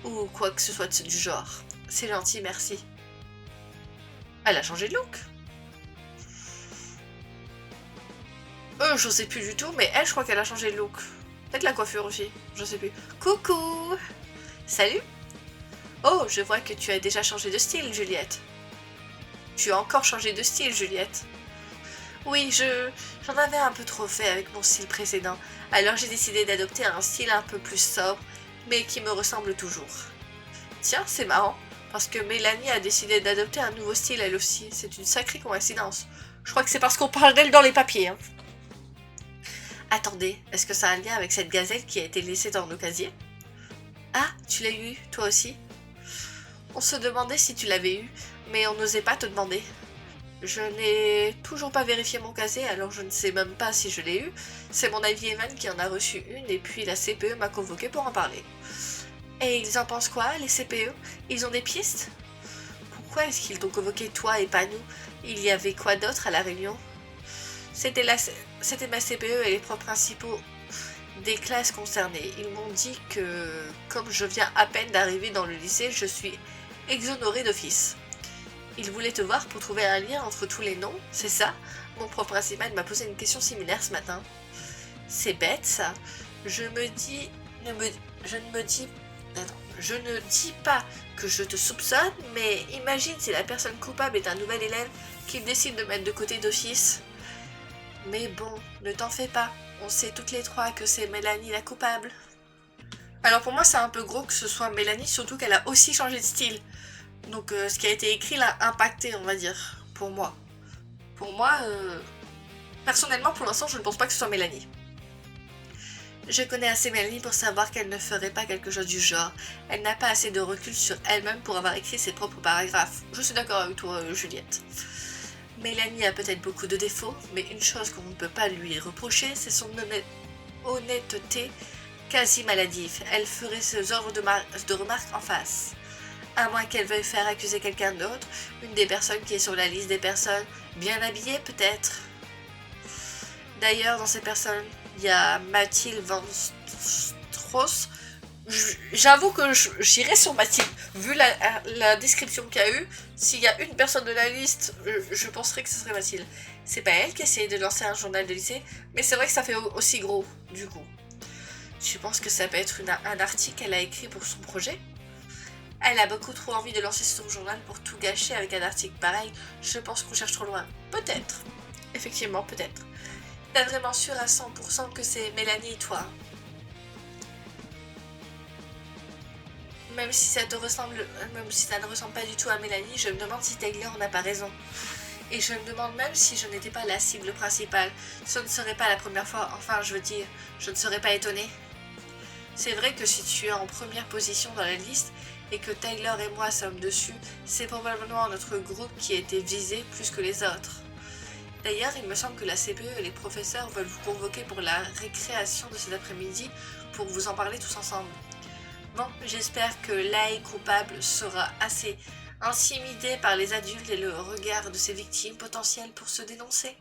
ou quoi que ce soit du genre. C'est gentil, merci. Elle a changé de look. Je sais plus du tout, mais elle, je crois qu'elle a changé de look. Peut-être la coiffure aussi, je sais plus. Coucou! Salut! Oh, je vois que tu as déjà changé de style, Juliette. Tu as encore changé de style, Juliette. Oui, j'en avais un peu trop fait avec mon style précédent, alors j'ai décidé d'adopter un style un peu plus sobre, mais qui me ressemble toujours. Tiens, c'est marrant, parce que Mélanie a décidé d'adopter un nouveau style elle aussi, c'est une sacrée coïncidence. Je crois que c'est parce qu'on parle d'elle dans les papiers. Hein. Attendez, est-ce que ça a un lien avec cette gazelle qui a été laissée dans nos casiers? Ah, tu l'as eu, toi aussi? On se demandait si tu l'avais eu, mais on n'osait pas te demander. Je n'ai toujours pas vérifié mon casier, alors je ne sais même pas si je l'ai eu. C'est mon ami Evan qui en a reçu une et puis la CPE m'a convoqué pour en parler. Et ils en pensent quoi, les CPE? Ils ont des pistes? Pourquoi est-ce qu'ils t'ont convoqué toi et pas nous? Il y avait quoi d'autre à la réunion? C'était ma CPE et les profs principaux des classes concernées. Ils m'ont dit que, comme je viens à peine d'arriver dans le lycée, je suis exonérée d'office. Ils voulaient te voir pour trouver un lien entre tous les noms, c'est ça? Mon prof principal m'a posé une question similaire ce matin. C'est bête ça. Je ne dis pas que je te soupçonne, mais imagine si la personne coupable est un nouvel élève qu'il décide de mettre de côté d'office. Mais bon, ne t'en fais pas. On sait toutes les trois que c'est Mélanie la coupable. Alors pour moi c'est un peu gros que ce soit Mélanie, surtout qu'elle a aussi changé de style. Donc ce qui a été écrit l'a impacté, on va dire, pour moi. Pour moi, personnellement pour l'instant je ne pense pas que ce soit Mélanie. Je connais assez Mélanie pour savoir qu'elle ne ferait pas quelque chose du genre. Elle n'a pas assez de recul sur elle-même pour avoir écrit ses propres paragraphes. Je suis d'accord avec toi, Juliette. Mélanie a peut-être beaucoup de défauts, mais une chose qu'on ne peut pas lui reprocher, c'est son honnêteté quasi maladive. Elle ferait ce genre de remarques en face. À moins qu'elle veuille faire accuser quelqu'un d'autre, une des personnes qui est sur la liste des personnes bien habillées peut-être. D'ailleurs, dans ces personnes, il y a Mathilde Van Strauss. J'avoue que j'irai sur Mathilde. Vu la description qu'il y a eu, s'il y a une personne de la liste, je penserais que ce serait Mathilde. C'est pas elle qui essaye de lancer un journal de lycée, mais c'est vrai que ça fait aussi gros, du coup. Tu penses que ça peut être un article qu'elle a écrit pour son projet? Elle a beaucoup trop envie de lancer son journal pour tout gâcher avec un article pareil. Je pense qu'on cherche trop loin. Peut-être. Effectivement, peut-être. T'es vraiment sûr à 100% que c'est Mélanie et toi? Même si ça ne ressemble pas du tout à Mélanie, je me demande si Taylor n'a pas raison. Et je me demande même si je n'étais pas la cible principale. Ce ne serait pas la première fois, enfin je veux dire, je ne serais pas étonnée. C'est vrai que si tu es en première position dans la liste et que Tyler et moi sommes dessus, c'est probablement notre groupe qui a été visé plus que les autres. D'ailleurs, il me semble que la CPE et les professeurs veulent vous convoquer pour la récréation de cet après-midi pour vous en parler tous ensemble. Bon, j'espère que l'AI coupable sera assez intimidé par les adultes et le regard de ses victimes potentielles pour se dénoncer.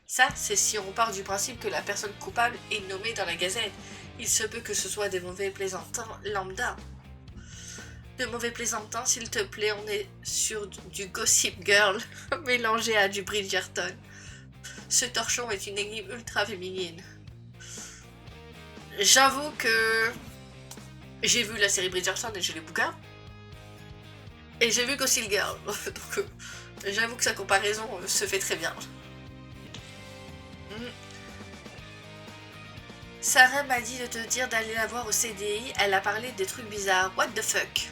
Ça, c'est si on part du principe que la personne coupable est nommée dans la gazette. Il se peut que ce soit des mauvais plaisantins lambda. De mauvais plaisantins, s'il te plaît, on est sur du Gossip Girl mélangé à du Bridgerton. Ce torchon est une énigme ultra féminine. J'avoue que j'ai vu la série Bridgerton et j'ai les bouquins. Et j'ai vu Gossip Girl. Donc j'avoue que sa comparaison se fait très bien. Sarah m'a dit de te dire d'aller la voir au CDI, elle a parlé des trucs bizarres. What the fuck?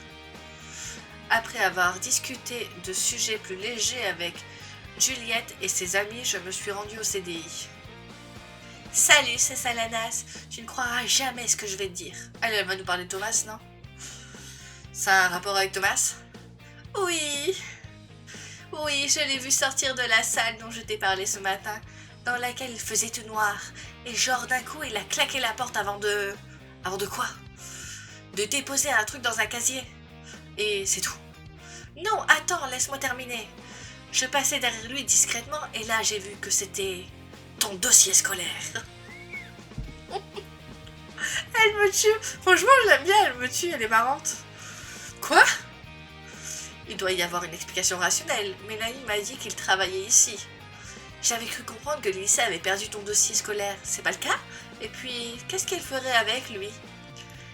Après avoir discuté de sujets plus légers avec Juliette et ses amis, je me suis rendue au CDI. Salut, c'est Salanas. Tu ne croiras jamais ce que je vais te dire. Elle va nous parler de Thomas, non? Ça a un rapport avec Thomas? Oui. Oui, je l'ai vu sortir de la salle dont je t'ai parlé ce matin, dans laquelle il faisait tout noir. Et genre d'un coup, il a claqué la porte avant de... Avant de quoi? De déposer un truc dans un casier. Et c'est tout. Non, attends, laisse-moi terminer. Je passais derrière lui discrètement et là j'ai vu que c'était ton dossier scolaire. Elle me tue. Franchement, je l'aime bien, elle me tue, elle est marrante. Quoi? Il doit y avoir une explication rationnelle. Mélanie m'a dit qu'il travaillait ici. J'avais cru comprendre que le lycée avait perdu ton dossier scolaire. C'est pas le cas? Et puis, qu'est-ce qu'elle ferait avec lui?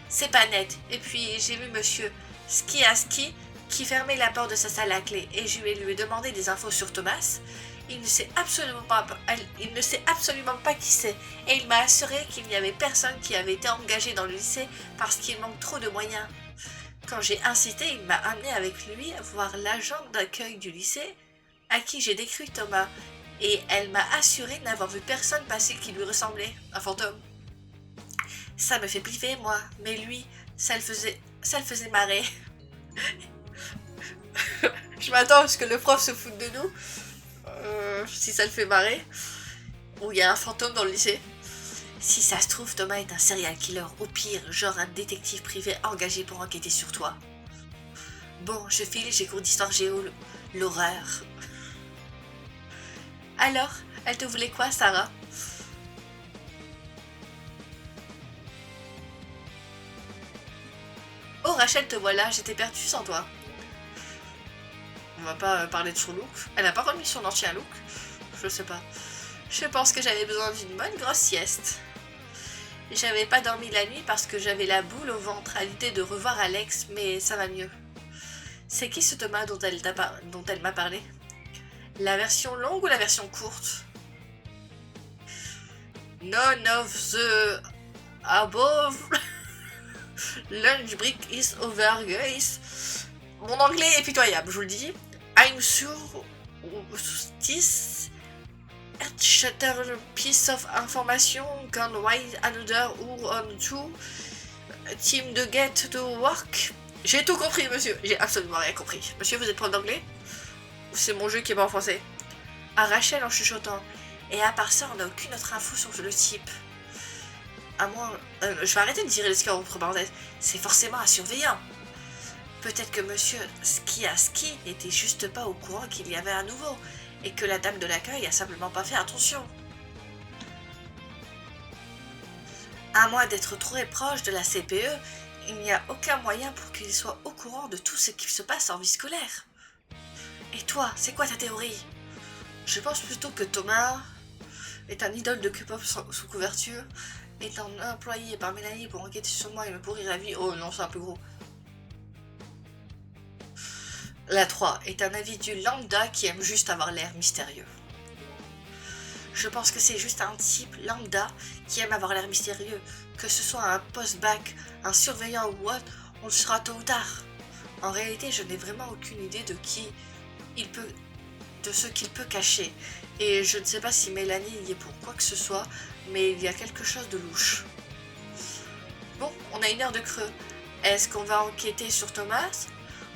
C'est pas net. Et puis, j'ai vu monsieur Ski à ski qui fermait la porte de sa salle à clé et je lui ai demandé des infos sur Thomas. Il ne sait absolument pas qui c'est et il m'a assuré qu'il n'y avait personne qui avait été engagé dans le lycée parce qu'il manque trop de moyens. Quand j'ai insisté, il m'a amené avec lui voir l'agent d'accueil du lycée à qui j'ai décrit Thomas et elle m'a assuré n'avoir vu personne passer qui lui ressemblait, un fantôme. Ça me fait flipper moi, mais lui, ça le faisait marrer. Je m'attends à ce que le prof se foute de nous. Si ça le fait marrer. Ou il y a un fantôme dans le lycée. Si ça se trouve, Thomas est un serial killer, au pire, genre un détective privé engagé pour enquêter sur toi. Bon, je file, j'ai cours d'histoire géo, l'horreur. Alors, elle te voulait quoi, Sarah? Oh, Rachel, te voilà, j'étais perdue sans toi. On va pas parler de son look. Elle a pas remis son ancien look. Je sais pas. Je pense que j'avais besoin d'une bonne grosse sieste. J'avais pas dormi la nuit parce que j'avais la boule au ventre à l'idée de revoir Alex, mais ça va mieux. C'est qui ce Thomas dont elle m'a parlé? La version longue ou la version courte? None of the above. Lunch break is over, guys. Mon anglais est pitoyable, je vous le dis. I'm sure this shatter piece of information can wait another hour on two team to get to work. J'ai tout compris, monsieur. J'ai absolument rien compris. Monsieur, vous êtes prof d'anglais? Ou c'est mon jeu qui est pas en français? À Rachel en chuchotant. Et à part ça, on n'a aucune autre info sur le type. À moins... je vais arrêter de tirer le score entre parenthèses. C'est forcément un surveillant. Peut-être que monsieur Ski à Ski n'était juste pas au courant qu'il y avait un nouveau, et que la dame de l'accueil a simplement pas fait attention. À moins d'être trop proche de la CPE, il n'y a aucun moyen pour qu'il soit au courant de tout ce qui se passe en vie scolaire. Et toi, c'est quoi ta théorie? Je pense plutôt que Thomas est un idole de K-pop sous couverture, étant employé par Mélanie pour enquêter sur moi et me pourrir la vie. Oh non, c'est un peu gros. La 3 est un individu lambda qui aime juste avoir l'air mystérieux. Je pense que c'est juste un type lambda qui aime avoir l'air mystérieux. Que ce soit un post-bac, un surveillant ou autre, on le sera tôt ou tard. En réalité, je n'ai vraiment aucune idée de ce qu'il peut cacher. Et je ne sais pas si Mélanie y est pour quoi que ce soit, mais il y a quelque chose de louche. Bon, on a 1 heure de creux. Est-ce qu'on va enquêter sur Thomas?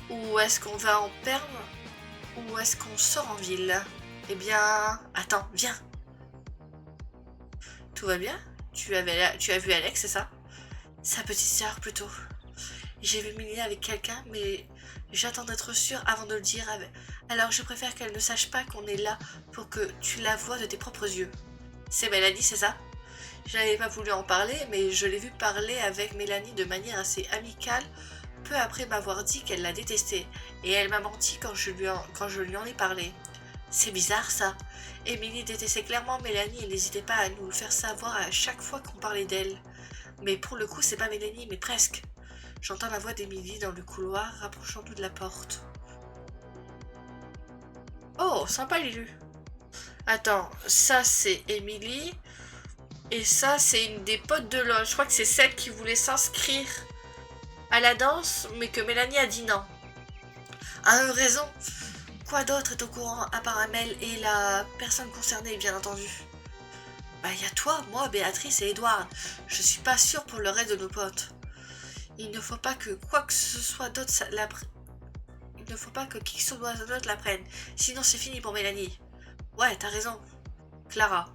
Ou est-ce qu'on va en perme? Ou est-ce qu'on sort en ville? Eh bien... Attends, viens. Tout va bien? Tu as vu Alex, c'est ça? Sa petite sœur, plutôt. J'ai vu Millie avec quelqu'un, mais j'attends d'être sûre avant de le dire. Alors je préfère qu'elle ne sache pas qu'on est là pour que tu la vois de tes propres yeux. C'est Mélanie, c'est ça? Je n'avais pas voulu en parler, mais je l'ai vue parler avec Mélanie de manière assez amicale, peu après m'avoir dit qu'elle la détestait, et elle m'a menti quand je lui en ai parlé. C'est bizarre ça. Emily détestait clairement Mélanie et n'hésitait pas à nous le faire savoir à chaque fois qu'on parlait d'elle. Mais pour le coup, c'est pas Mélanie, mais presque. J'entends la voix d'Emily dans le couloir, rapprochant-nous de la porte. Oh, sympa l'élu. Attends, ça c'est Emily, et ça c'est une des potes de Loge. Je crois que c'est celle qui voulait s'inscrire à la danse, mais que Mélanie a dit non. A eu raison. Quoi d'autre est au courant à part Amel et la personne concernée, bien entendu? Bah, y a toi, moi, Béatrice et Edward. Je suis pas sûre pour le reste de nos potes. Il ne faut pas que quoi que ce soit d'autre Il ne faut pas que qui que ce soit d'autre la prenne. Sinon, c'est fini pour Mélanie. Ouais, t'as raison. Clara.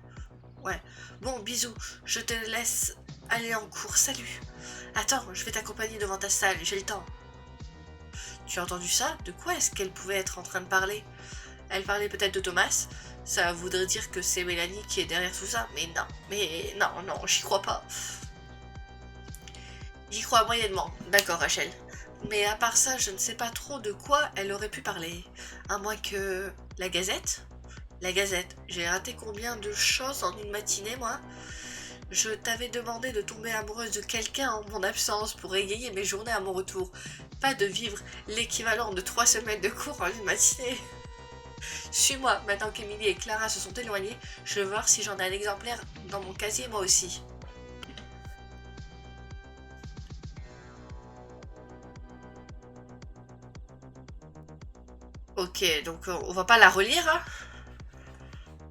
Ouais. Bon, bisous. Je te laisse aller en cours. Salut. Attends, je vais t'accompagner devant ta salle. J'ai le temps. Tu as entendu ça? De quoi est-ce qu'elle pouvait être en train de parler? Elle parlait peut-être de Thomas. Ça voudrait dire que c'est Mélanie qui est derrière tout ça. Mais non, j'y crois pas. J'y crois moyennement. D'accord, Rachel. Mais à part ça, je ne sais pas trop de quoi elle aurait pu parler. À moins que... La Gazette? La Gazette. J'ai raté combien de choses en une matinée, moi? Je t'avais demandé de tomber amoureuse de quelqu'un en mon absence pour égayer mes journées à mon retour. Pas de vivre l'équivalent de 3 semaines de cours en une matinée. Suis-moi, maintenant qu'Emilie et Clara se sont éloignées, je veux voir si j'en ai un exemplaire dans mon casier moi aussi. Ok, donc on va pas la relire, hein.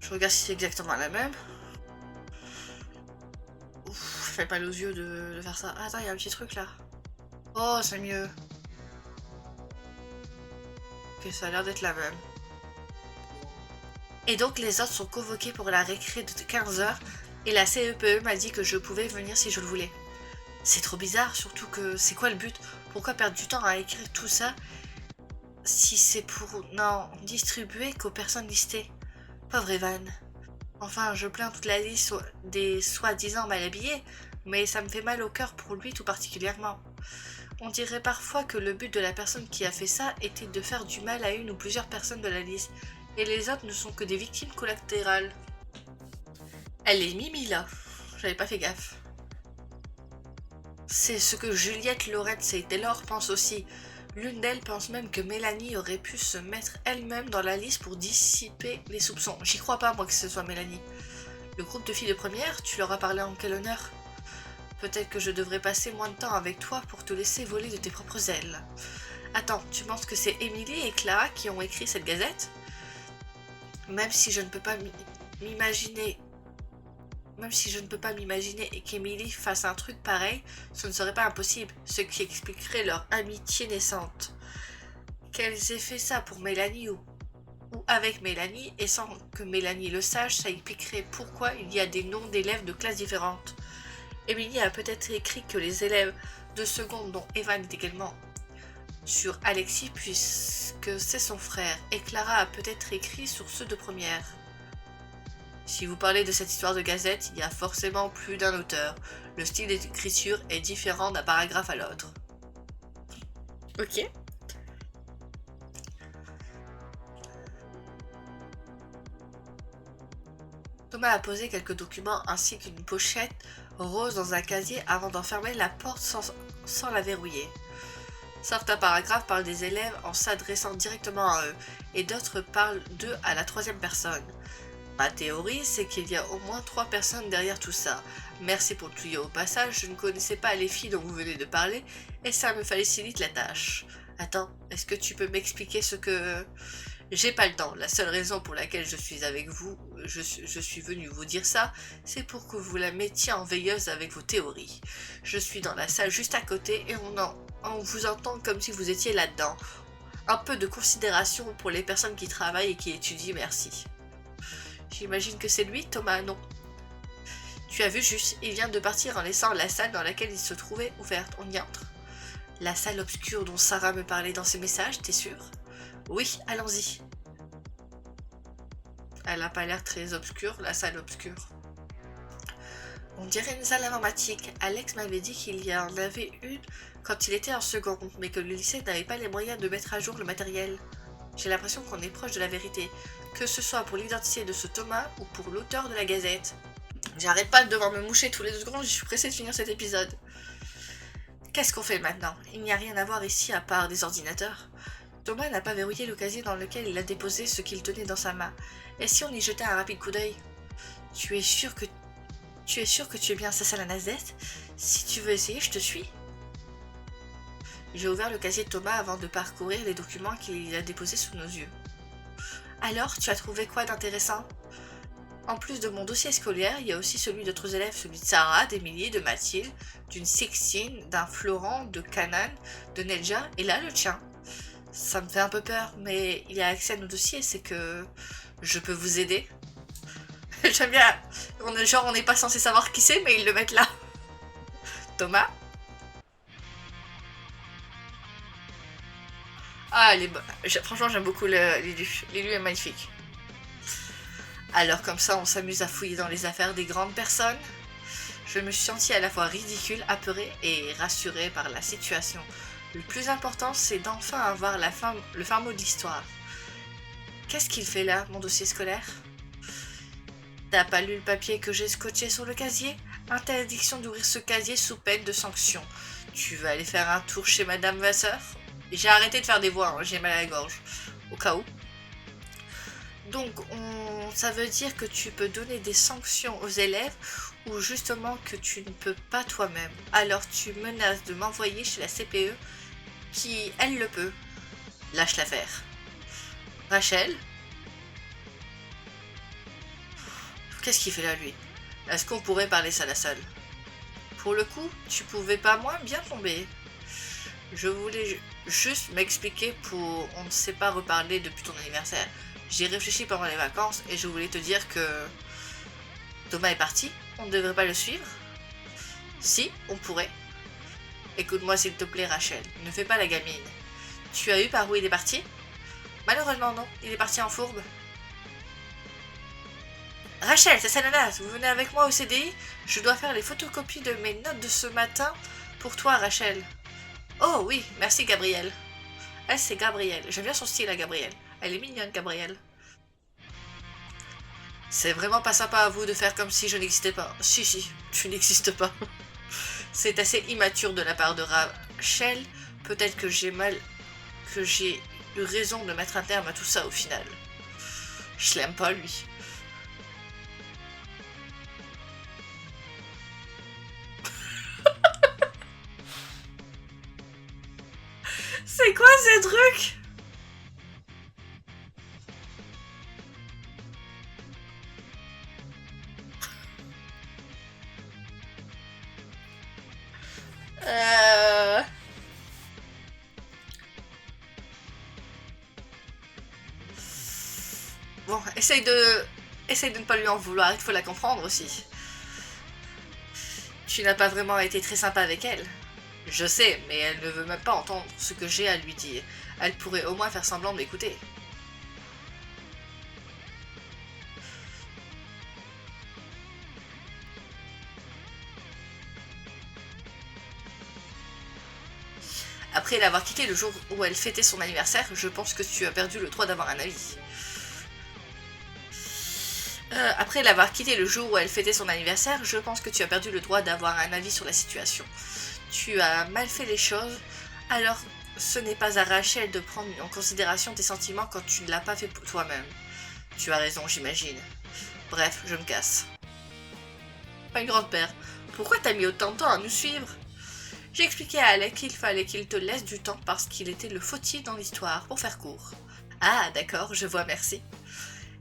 Je regarde si c'est exactement la même. Ouf, ça fait mal aux yeux de faire ça. Ah, attends, il y a un petit truc là. Oh, c'est mieux. Ok, ça a l'air d'être la même. Et donc les autres sont convoqués pour la récré de 15 h et la CEPE m'a dit que je pouvais venir si je le voulais. C'est trop bizarre, surtout que c'est quoi le but? Pourquoi perdre du temps à écrire tout ça si c'est pour n'en distribuer qu'aux personnes listées? Pauvre Evan. Enfin, je plains toute la liste des soi-disant mal habillés, mais ça me fait mal au cœur pour lui tout particulièrement. On dirait parfois que le but de la personne qui a fait ça était de faire du mal à une ou plusieurs personnes de la liste, et les autres ne sont que des victimes collatérales. Elle est Mimi là, j'avais pas fait gaffe. C'est ce que Juliette, Laurette et Taylor pensent aussi. L'une d'elles pense même que Mélanie aurait pu se mettre elle-même dans la liste pour dissiper les soupçons. J'y crois pas moi que ce soit Mélanie. Le groupe de filles de première, tu leur as parlé en quel honneur? Peut-être que je devrais passer moins de temps avec toi pour te laisser voler de tes propres ailes. Attends, tu penses que c'est Émilie et Clara qui ont écrit cette gazette? Même si je ne peux pas m'imaginer qu'Emily fasse un truc pareil, ce ne serait pas impossible, ce qui expliquerait leur amitié naissante. Qu'elles aient fait ça pour Mélanie ou avec Mélanie, et sans que Mélanie le sache, ça expliquerait pourquoi il y a des noms d'élèves de classes différentes. Emily a peut-être écrit que les élèves de seconde, dont Evan est également sur Alexis, puisque c'est son frère, et Clara a peut-être écrit sur ceux de première. Si vous parlez de cette histoire de gazette, il y a forcément plus d'un auteur. Le style d'écriture est différent d'un paragraphe à l'autre. Ok. Thomas a posé quelques documents ainsi qu'une pochette rose dans un casier avant d'enfermer la porte sans la verrouiller. Certains paragraphes parlent des élèves en s'adressant directement à eux, et d'autres parlent d'eux à la troisième personne. Ma théorie, c'est qu'il y a au moins 3 personnes derrière tout ça. Merci pour le tuyau au passage, je ne connaissais pas les filles dont vous venez de parler, et ça me facilite la tâche. Attends, est-ce que tu peux m'expliquer ce que... J'ai pas le temps, la seule raison pour laquelle je suis avec vous, je suis venue vous dire ça, c'est pour que vous la mettiez en veilleuse avec vos théories. Je suis dans la salle juste à côté et on vous entend comme si vous étiez là-dedans. Un peu de considération pour les personnes qui travaillent et qui étudient, merci. J'imagine que c'est lui, Thomas, non? Tu as vu juste, il vient de partir en laissant la salle dans laquelle il se trouvait ouverte, on y entre. La salle obscure dont Sarah me parlait dans ses messages, t'es sûr? Oui, allons-y. Elle a pas l'air très obscure, la salle obscure. On dirait une salle informatique. Alex m'avait dit qu'il y en avait une quand il était en seconde, mais que le lycée n'avait pas les moyens de mettre à jour le matériel. J'ai l'impression qu'on est proche de la vérité, que ce soit pour l'identité de ce Thomas ou pour l'auteur de la gazette. J'arrête pas de devoir me moucher tous les 2 secondes, je suis pressée de finir cet épisode. Qu'est-ce qu'on fait maintenant? Il n'y a rien à voir ici à part des ordinateurs. Thomas n'a pas verrouillé le casier dans lequel il a déposé ce qu'il tenait dans sa main. Et si on y jetait un rapide coup d'œil? Tu es sûr que tu es bien assassin à la Nazette? Si tu veux essayer, je te suis. J'ai ouvert le casier de Thomas avant de parcourir les documents qu'il a déposés sous nos yeux. Alors, tu as trouvé quoi d'intéressant? En plus de mon dossier scolaire, il y a aussi celui d'autres élèves, celui de Sarah, d'Emilie, de Mathilde, d'une Sixtine, d'un Florent, de Canan, de Nedja, et là le tien. Ça me fait un peu peur, mais il y a accès à nos dossiers, c'est que je peux vous aider. J'aime bien, on n'est pas censé savoir qui c'est, mais ils le mettent là. Thomas? Ah, franchement, j'aime beaucoup l'élu. L'élu est magnifique. Alors comme ça, on s'amuse à fouiller dans les affaires des grandes personnes. Je me suis sentie à la fois ridicule, apeurée et rassurée par la situation. Le plus important, c'est d'enfin avoir le fin mot de l'histoire. Qu'est-ce qu'il fait là, mon dossier scolaire? T'as pas lu le papier que j'ai scotché sur le casier? Interdiction d'ouvrir ce casier sous peine de sanction. Tu vas aller faire un tour chez Madame Vasseur? J'ai arrêté de faire des voix, hein, j'ai mal à la gorge. Au cas où. Donc, ça veut dire que tu peux donner des sanctions aux élèves ou justement que tu ne peux pas toi-même. Alors tu menaces de m'envoyer chez la CPE qui, elle, le peut. Lâche l'affaire. Rachel? Qu'est-ce qu'il fait là, lui? Est-ce qu'on pourrait parler seul à seul? Pour le coup, tu pouvais pas moins bien tomber. Je voulais juste m'expliquer pour on ne s'est pas reparlé depuis ton anniversaire. J'y ai réfléchi pendant les vacances et je voulais te dire que Thomas est parti. On ne devrait pas le suivre. Si, on pourrait. Écoute-moi s'il te plaît, Rachel. Ne fais pas la gamine. Tu as eu par où il est parti? Malheureusement non, il est parti en fourbe. Rachel, c'est Salonas, vous venez avec moi au CDI? Je dois faire les photocopies de mes notes de ce matin pour toi, Rachel. Oh oui, merci Gabrielle. Elle, c'est Gabrielle. J'aime bien son style à Gabrielle. Elle est mignonne, Gabrielle. C'est vraiment pas sympa à vous de faire comme si je n'existais pas. Si, tu n'existes pas. C'est assez immature de la part de Rachel. Peut-être que j'ai eu raison de mettre un terme à tout ça au final. Je l'aime pas, lui. C'est quoi ces trucs? Bon, essaye de ne pas lui en vouloir, il faut la comprendre aussi. Tu n'as pas vraiment été très sympa avec elle. Je sais, mais elle ne veut même pas entendre ce que j'ai à lui dire. Elle pourrait au moins faire semblant de m'écouter. Après l'avoir quitté le jour où elle fêtait son anniversaire, je pense que tu as perdu le droit d'avoir un avis. Après l'avoir quitté le jour où elle fêtait son anniversaire, je pense que tu as perdu le droit d'avoir un avis sur la situation. Tu as mal fait les choses, alors ce n'est pas à Rachel de prendre en considération tes sentiments quand tu ne l'as pas fait pour toi-même. Tu as raison, j'imagine. Bref, je me casse. Pas une grande-père, pourquoi t'as mis autant de temps à nous suivre? J'ai expliqué à Alec qu'il fallait qu'il te laisse du temps parce qu'il était le fautif dans l'histoire, pour faire court. Ah, d'accord, je vois, merci.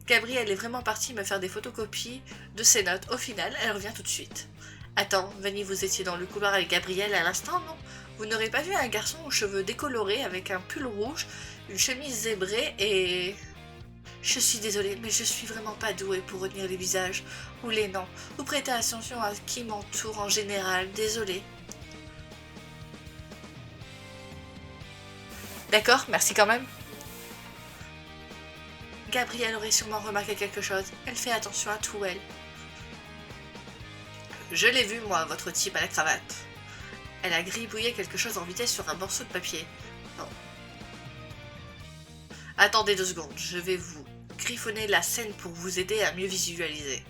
Gabrielle est vraiment partie me faire des photocopies de ses notes. Au final, elle revient tout de suite. Attends, Vanny, vous étiez dans le couloir avec Gabrielle à l'instant, non? Vous n'aurez pas vu un garçon aux cheveux décolorés avec un pull rouge, une chemise zébrée et... Je suis désolée, mais je suis vraiment pas douée pour retenir les visages ou les noms, ou prêter attention à qui m'entoure en général, désolée. D'accord, merci quand même. Gabrielle aurait sûrement remarqué quelque chose. Elle fait attention à tout, elle. Je l'ai vu, moi, votre type à la cravate. Elle a gribouillé quelque chose en vitesse sur un morceau de papier. Non. Attendez 2 secondes, je vais vous griffonner la scène pour vous aider à mieux visualiser.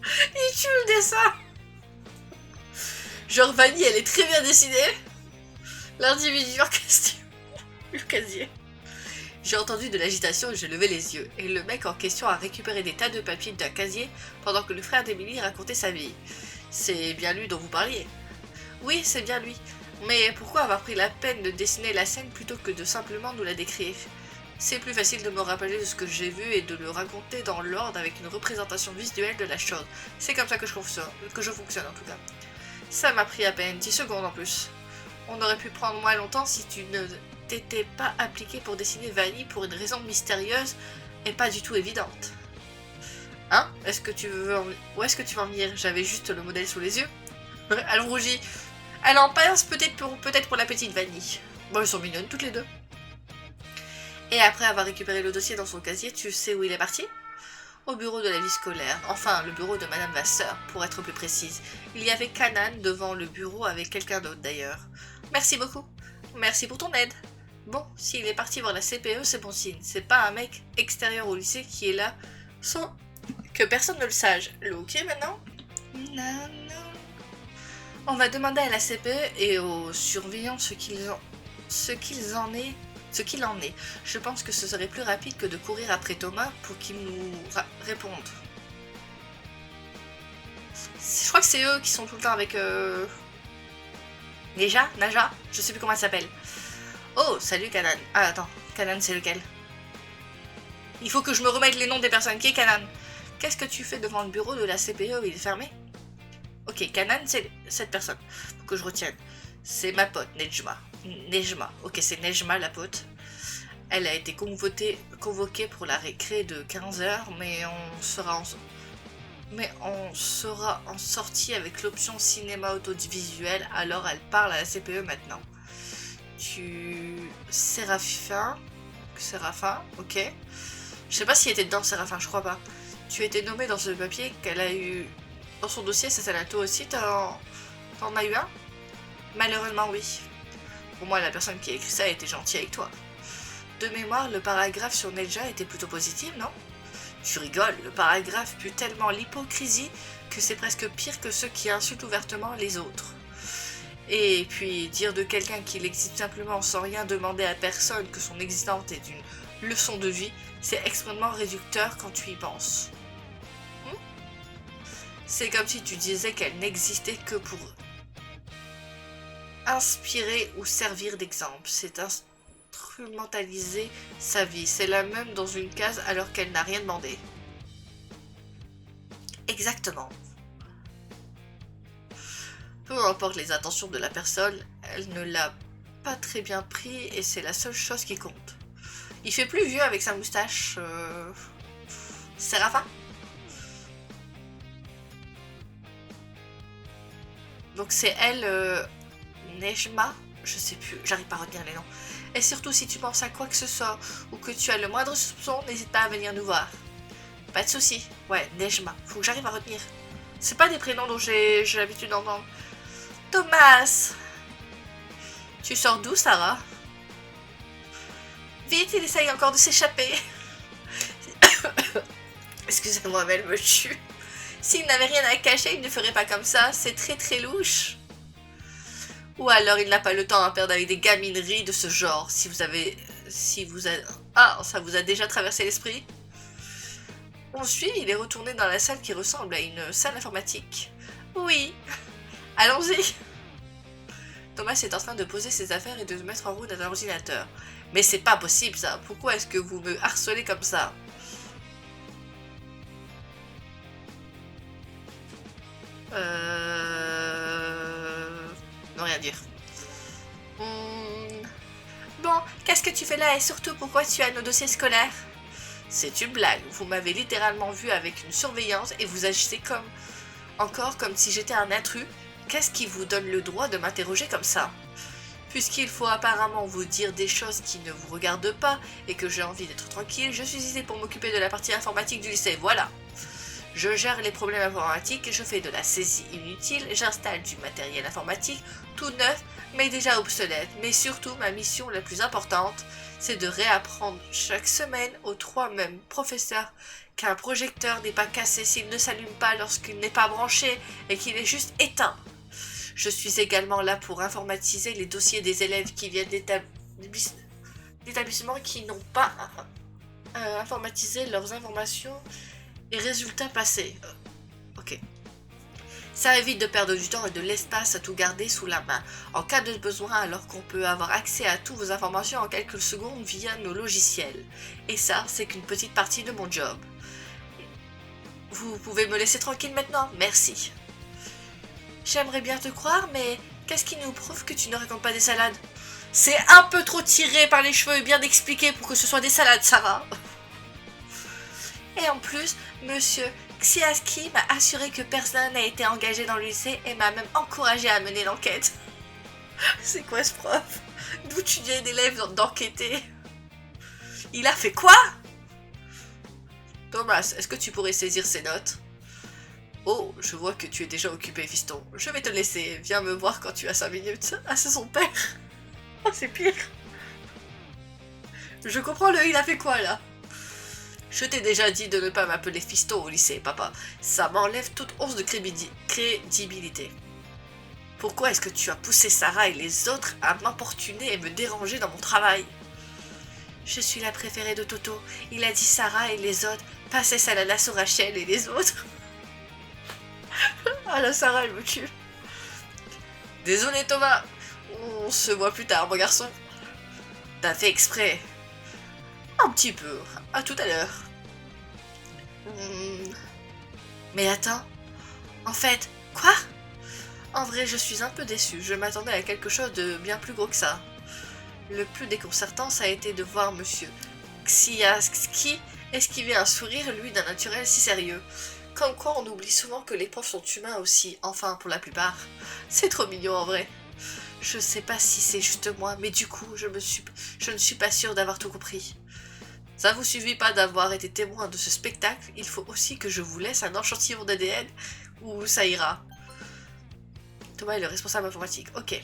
Il tue le dessin. Genre Vanny, elle est très bien dessinée. L'individu en question. Le casier. J'ai entendu de l'agitation et j'ai levé les yeux. Et le mec en question a récupéré des tas de papiers d'un casier pendant que le frère d'Emily racontait sa vie. C'est bien lui dont vous parliez. Oui, c'est bien lui. Mais pourquoi avoir pris la peine de dessiner la scène plutôt que de simplement nous la décrire? C'est plus facile de me rappeler de ce que j'ai vu et de le raconter dans l'ordre avec une représentation visuelle de la chose. C'est comme ça que je fonctionne en tout cas. Ça m'a pris à peine 10 secondes en plus. On aurait pu prendre moins longtemps si tu ne t'étais pas appliqué pour dessiner Vanny pour une raison mystérieuse et pas du tout évidente. Hein? Où est-ce que tu veux en venir? J'avais juste le modèle sous les yeux. Elle rougit. Elle en pince peut-être pour la petite Vanny. Bon, elles sont mignonnes toutes les deux. Et après avoir récupéré le dossier dans son casier, tu sais où il est parti? Au bureau de la vie scolaire, enfin le bureau de Madame Vasseur, pour être plus précise. Il y avait Canaan devant le bureau avec quelqu'un d'autre d'ailleurs. Merci beaucoup. Merci pour ton aide. Bon, s'il est parti voir la CPE, c'est bon signe. C'est pas un mec extérieur au lycée qui est là sans que personne ne le sache. Ok maintenant? Non, non. On va demander à la CPE et aux surveillants ce qu'il en est. Je pense que ce serait plus rapide que de courir après Thomas pour qu'il nous réponde. Je crois que c'est eux qui sont tout le temps avec... Naja, je sais plus comment elle s'appelle. Oh, salut Kanan. Ah, attends, Kanan, c'est lequel? Il faut que je me remette les noms des personnes. Qui est Kanan? Qu'est-ce que tu fais devant le bureau de la CPE? Il est fermé? Ok, Kanan, c'est cette personne. Faut que je retienne. C'est ma pote, Nejma. Nejma. Ok, c'est Nejma, la pote. Elle a été convoquée pour la récré de 15h, mais on sera en sortie avec l'option cinéma audiovisuel, alors elle parle à la CPE maintenant. Séraphin, ok. Je sais pas s'il était dedans, Séraphin, je crois pas. Tu as été nommé dans ce papier qu'elle a eu dans son dossier, ça là toi aussi, t'en as eu un? Malheureusement, oui. Pour moi, la personne qui a écrit ça a été gentille avec toi. De mémoire, le paragraphe sur Neja était plutôt positif, non? Tu rigoles, le paragraphe pue tellement l'hypocrisie que c'est presque pire que ceux qui insultent ouvertement les autres. Et puis, dire de quelqu'un qu'il existe simplement sans rien demander à personne que son existence est une leçon de vie, c'est extrêmement réducteur quand tu y penses. C'est comme si tu disais qu'elle n'existait que pour inspirer ou servir d'exemple. C'est instrumentaliser sa vie. C'est la même dans une case alors qu'elle n'a rien demandé. Exactement. Peu importe les intentions de la personne, elle ne l'a pas très bien pris et c'est la seule chose qui compte. Il fait plus vieux avec sa moustache. Séraphin? Donc c'est elle, Nejma, je sais plus, j'arrive pas à retenir les noms. Et surtout si tu penses à quoi que ce soit ou que tu as le moindre soupçon, n'hésite pas à venir nous voir. Pas de soucis. Ouais, Nejma, faut que j'arrive à retenir. C'est pas des prénoms dont j'ai l'habitude d'entendre. Thomas! Tu sors d'où, Sarah? Vite, il essaye encore de s'échapper. Excusez-moi, mais elle me tue. S'il n'avait rien à cacher, il ne ferait pas comme ça. C'est très très louche. Ou alors il n'a pas le temps à perdre avec des gamineries de ce genre. Ah, ça vous a déjà traversé l'esprit? Ensuite, il est retourné dans la salle qui ressemble à une salle informatique. Oui. Allons-y. Thomas est en train de poser ses affaires et de se mettre en route d'un ordinateur. Mais c'est pas possible ça. Pourquoi est-ce que vous me harcelez comme ça? Ne rien dire. Bon, qu'est-ce que tu fais là et surtout pourquoi tu as nos dossiers scolaires? C'est une blague. Vous m'avez littéralement vu avec une surveillance et vous agissez comme si j'étais un intrus. Qu'est-ce qui vous donne le droit de m'interroger comme ça? Puisqu'il faut apparemment vous dire des choses qui ne vous regardent pas et que j'ai envie d'être tranquille, je suis ici pour m'occuper de la partie informatique du lycée, voilà. Je gère les problèmes informatiques, je fais de la saisie inutile, j'installe du matériel informatique, tout neuf, mais déjà obsolète. Mais surtout, ma mission la plus importante, c'est de réapprendre chaque semaine aux 3 mêmes professeurs qu'un projecteur n'est pas cassé s'il ne s'allume pas lorsqu'il n'est pas branché et qu'il est juste éteint. Je suis également là pour informatiser les dossiers des élèves qui viennent d'établissements qui n'ont pas informatisé leurs informations et résultats passés. Ok. Ça évite de perdre du temps et de l'espace à tout garder sous la main, en cas de besoin, alors qu'on peut avoir accès à toutes vos informations en quelques secondes via nos logiciels. Et ça, c'est qu'une petite partie de mon job. Vous pouvez me laisser tranquille maintenant? Merci. J'aimerais bien te croire, mais qu'est-ce qui nous prouve que tu ne racontes pas des salades? C'est un peu trop tiré par les cheveux et bien expliqué pour que ce soit des salades, Sarah. Et en plus, monsieur Xiaski m'a assuré que personne n'a été engagé dans le lycée et m'a même encouragé à mener l'enquête. C'est quoi ce prof? D'où tu viens d'élèves d'enquêter? Il a fait quoi? Thomas, est-ce que tu pourrais saisir ces notes? Oh, je vois que tu es déjà occupé, fiston. Je vais te laisser. Viens me voir quand tu as 5 minutes. Ah, c'est son père. Oh, c'est pire. Je comprends il a fait quoi là? Je t'ai déjà dit de ne pas m'appeler fiston au lycée, papa. Ça m'enlève toute once de crédibilité. Pourquoi est-ce que tu as poussé Sarah et les autres à m'importuner et me déranger dans mon travail? Je suis la préférée de Toto. Il a dit Sarah et les autres. Passez ça la sur Rachel et les autres. Ah la Sarah, elle me tue. Désolé Thomas. On se voit plus tard, mon garçon. T'as fait exprès. Un petit peu. À tout à l'heure. Mais attends. En fait, quoi? En vrai, je suis un peu déçue. Je m'attendais à quelque chose de bien plus gros que ça. Le plus déconcertant, ça a été de voir monsieur Ksiaski esquiver un sourire, lui, d'un naturel si sérieux. Comme quoi, on oublie souvent que les profs sont humains aussi, enfin, pour la plupart. C'est trop mignon, en vrai. Je sais pas si c'est juste moi, mais du coup, je ne suis pas sûre d'avoir tout compris. Ça vous suffit pas d'avoir été témoin de ce spectacle, il faut aussi que je vous laisse un échantillon d'ADN, ou ça ira. Thomas est le responsable informatique. Ok.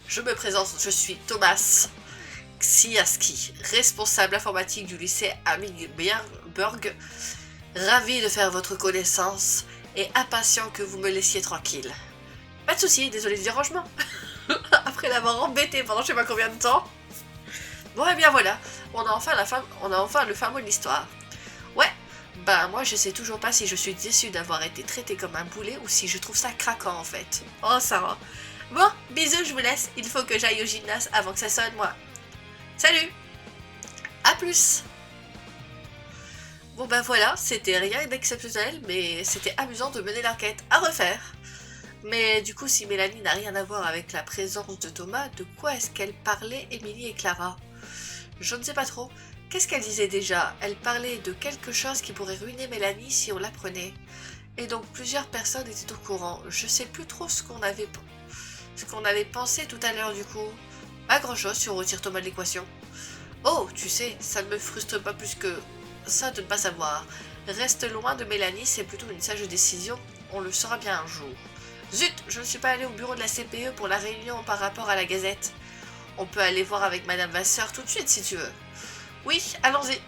Je me présente, je suis Thomas Ksiaski, responsable informatique du lycée Amingberg. Ravi de faire votre connaissance et impatient que vous me laissiez tranquille. Pas de soucis, désolé du dérangement. Après l'avoir embêté pendant je sais pas combien de temps. Bon et bien voilà, on a enfin le fin mot de l'histoire. Ouais, bah moi je sais toujours pas si je suis déçue d'avoir été traitée comme un boulet ou si je trouve ça craquant en fait. Oh ça va. Bon, bisous, je vous laisse. Il faut que j'aille au gymnase avant que ça sonne, moi. Salut! À plus! Bon ben voilà, c'était rien d'exceptionnel, mais c'était amusant de mener l'enquête. À refaire! Mais du coup, si Mélanie n'a rien à voir avec la présence de Thomas, de quoi est-ce qu'elle parlait, Émilie et Clara? Je ne sais pas trop. Qu'est-ce qu'elle disait déjà? Elle parlait de quelque chose qui pourrait ruiner Mélanie si on l'apprenait. Et donc plusieurs personnes étaient au courant. Je sais plus trop ce qu'on avait pensé tout à l'heure du coup. Pas grand chose si on retire Thomas de l'équation. Oh, tu sais, ça ne me frustre pas plus que ça de ne pas savoir. Reste loin de Mélanie, c'est plutôt une sage décision. On le saura bien un jour. Zut, je ne suis pas allée au bureau de la CPE pour la réunion par rapport à la gazette. On peut aller voir avec Madame Vasseur tout de suite si tu veux. Oui, allons-y.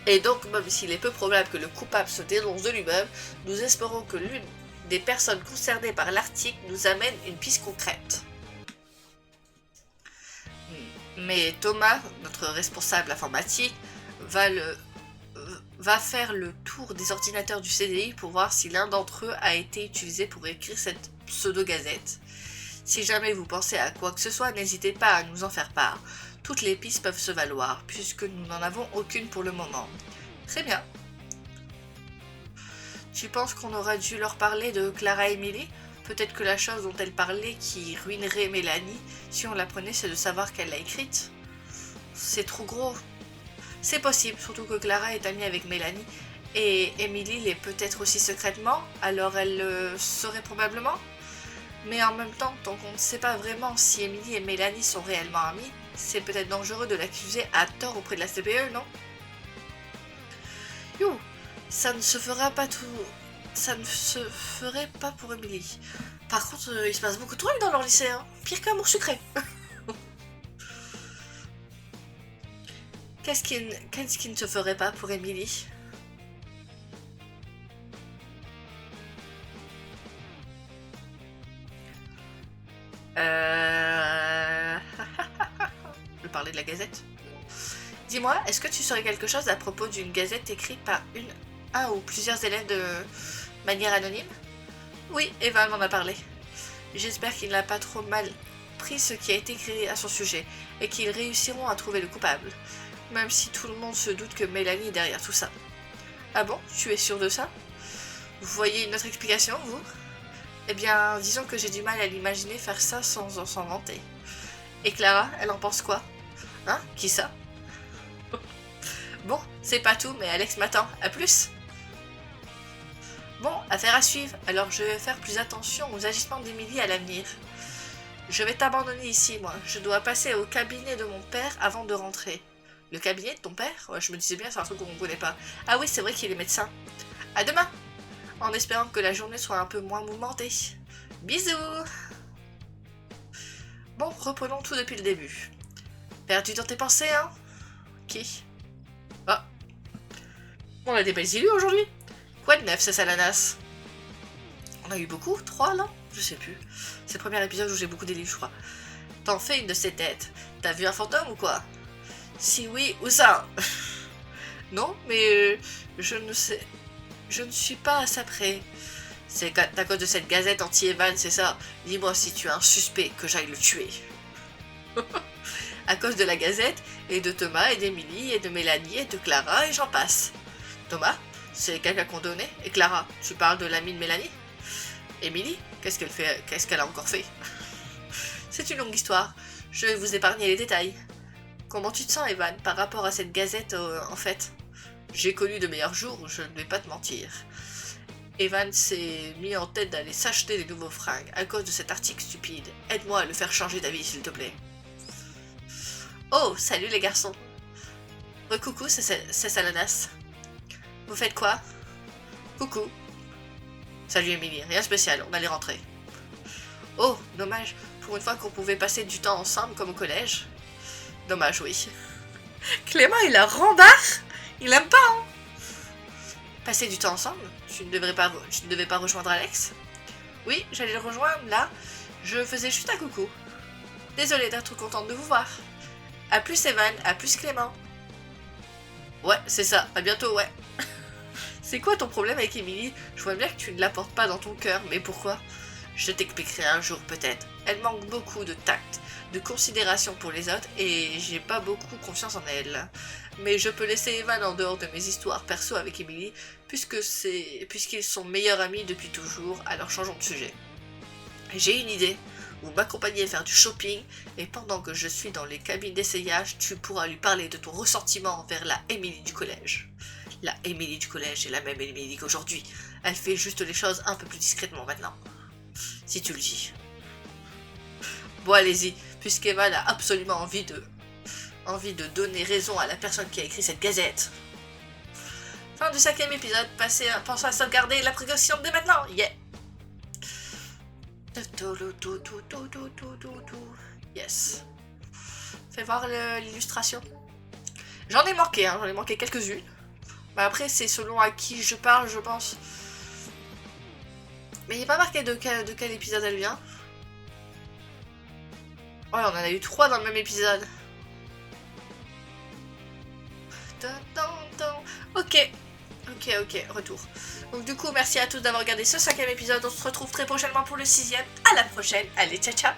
Et donc, même s'il est peu probable que le coupable se dénonce de lui-même, nous espérons que l'une des personnes concernées par l'article nous amène une piste concrète. Mais Thomas, notre responsable informatique, va faire le tour des ordinateurs du CDI pour voir si l'un d'entre eux a été utilisé pour écrire cette pseudo-gazette. Si jamais vous pensez à quoi que ce soit, n'hésitez pas à nous en faire part. Toutes les pistes peuvent se valoir, puisque nous n'en avons aucune pour le moment. Très bien. Tu penses qu'on aurait dû leur parler de Clara et Emily? Peut-être que la chose dont elle parlait qui ruinerait Mélanie, si on l'apprenait, c'est de savoir qu'elle l'a écrite. C'est trop gros. C'est possible, surtout que Clara est amie avec Mélanie, et Emily l'est peut-être aussi secrètement, alors elle le saurait probablement. Mais en même temps, tant qu'on ne sait pas vraiment si Emily et Mélanie sont réellement amies, c'est peut-être dangereux de l'accuser à tort auprès de la CPE, non? You, ça ne se fera pas tout... Ça ne se ferait pas pour Emily. Par contre, il se passe beaucoup de trucs dans leur lycée, hein. Pire qu'un amour sucré. Qu'est-ce qui ne se ferait pas pour Emily? Je parlais de la gazette. Dis-moi, est-ce que tu saurais quelque chose à propos d'une gazette écrite par un ou plusieurs élèves de manière anonyme? Oui, Eva m'en a parlé. J'espère qu'il n'a pas trop mal pris ce qui a été écrit à son sujet et qu'ils réussiront à trouver le coupable, même si tout le monde se doute que Mélanie est derrière tout ça. Ah bon, tu es sûr de ça? Vous voyez une autre explication, vous? Eh bien, disons que j'ai du mal à l'imaginer faire ça sans s'en vanter. Et Clara, elle en pense quoi? Hein? Qui ça? Bon, c'est pas tout, mais Alex m'attend. À plus! Bon, affaire à suivre, alors je vais faire plus attention aux agissements d'Emily à l'avenir. Je vais t'abandonner ici, moi. Je dois passer au cabinet de mon père avant de rentrer. Le cabinet de ton père? Ouais, je me disais bien, c'est un truc qu'on ne connaît pas. Ah oui, c'est vrai qu'il est médecin. À demain! En espérant que la journée soit un peu moins mouvementée. Bisous! Bon, reprenons tout depuis le début. Perdu dans tes pensées, hein? Ok. Ah. On a des belles illus aujourd'hui. Quoi de neuf, c'est l'ananas? On a eu beaucoup? 3 là? Je sais plus. C'est le premier épisode où j'ai beaucoup d'élus, je crois. T'en fais une de ces têtes. T'as vu un fantôme ou quoi? Si oui, où ça? Non, mais je ne sais... Je ne suis pas à ça près. C'est à cause de cette gazette anti-Evan, c'est ça? Dis-moi si tu es un suspect, que j'aille le tuer. À cause de la gazette, et de Thomas, et d'Emily, et de Mélanie, et de Clara, et j'en passe. Thomas? C'est quelqu'un qu'on donnait? Et Clara? Tu parles de l'amie de Mélanie? Emily? Qu'est-ce qu'elle fait? Qu'est-ce qu'elle a encore fait? C'est une longue histoire. Je vais vous épargner les détails. Comment tu te sens, Evan, par rapport à cette gazette, en fait? J'ai connu de meilleurs jours, je ne vais pas te mentir. Evan s'est mis en tête d'aller s'acheter des nouveaux fringues à cause de cet article stupide. Aide-moi à le faire changer d'avis, s'il te plaît. Oh, salut les garçons. Coucou, c'est Salanas. Vous faites quoi? Coucou. Salut Emily, rien de spécial, on allait rentrer. Oh, dommage, pour une fois qu'on pouvait passer du temps ensemble comme au collège. Dommage, oui. Clément, il a randard. Il aime pas, hein. Passer du temps ensemble? Tu ne devais pas rejoindre Alex? Oui, j'allais le rejoindre, là. Je faisais juste un coucou. Désolée d'être contente de vous voir. À plus Evan, à plus Clément. Ouais, c'est ça, à bientôt, ouais. C'est quoi ton problème avec Emily? Je vois bien que tu ne la portes pas dans ton cœur, mais pourquoi? Je t'expliquerai un jour peut-être. Elle manque beaucoup de tact, de considération pour les autres, et j'ai pas beaucoup confiance en elle. Mais je peux laisser Evan en dehors de mes histoires perso avec Emily, puisqu'ils sont meilleurs amis depuis toujours, alors changeons de sujet. J'ai une idée. Vous m'accompagnez faire du shopping, et pendant que je suis dans les cabines d'essayage, tu pourras lui parler de ton ressentiment envers la Emily du collège. La Emily du collège est la même Emily qu'aujourd'hui. Elle fait juste les choses un peu plus discrètement maintenant. Si tu le dis. Bon, allez-y, puisqu'Evan a absolument envie de donner raison à la personne qui a écrit cette gazette. Fin du 5e épisode, pensez à sauvegarder la précaution dès maintenant, yeah! Yes. Fais voir l'illustration. J'en ai manqué quelques-unes. Mais après, c'est selon à qui je parle, je pense. Mais il n'est pas marqué de quel épisode elle vient. Ouais, on en a eu 3 dans le même épisode. Ok, retour. Donc du coup, merci à tous d'avoir regardé ce 5e épisode. On se retrouve très prochainement pour le 6e. À la prochaine. Allez, ciao, ciao.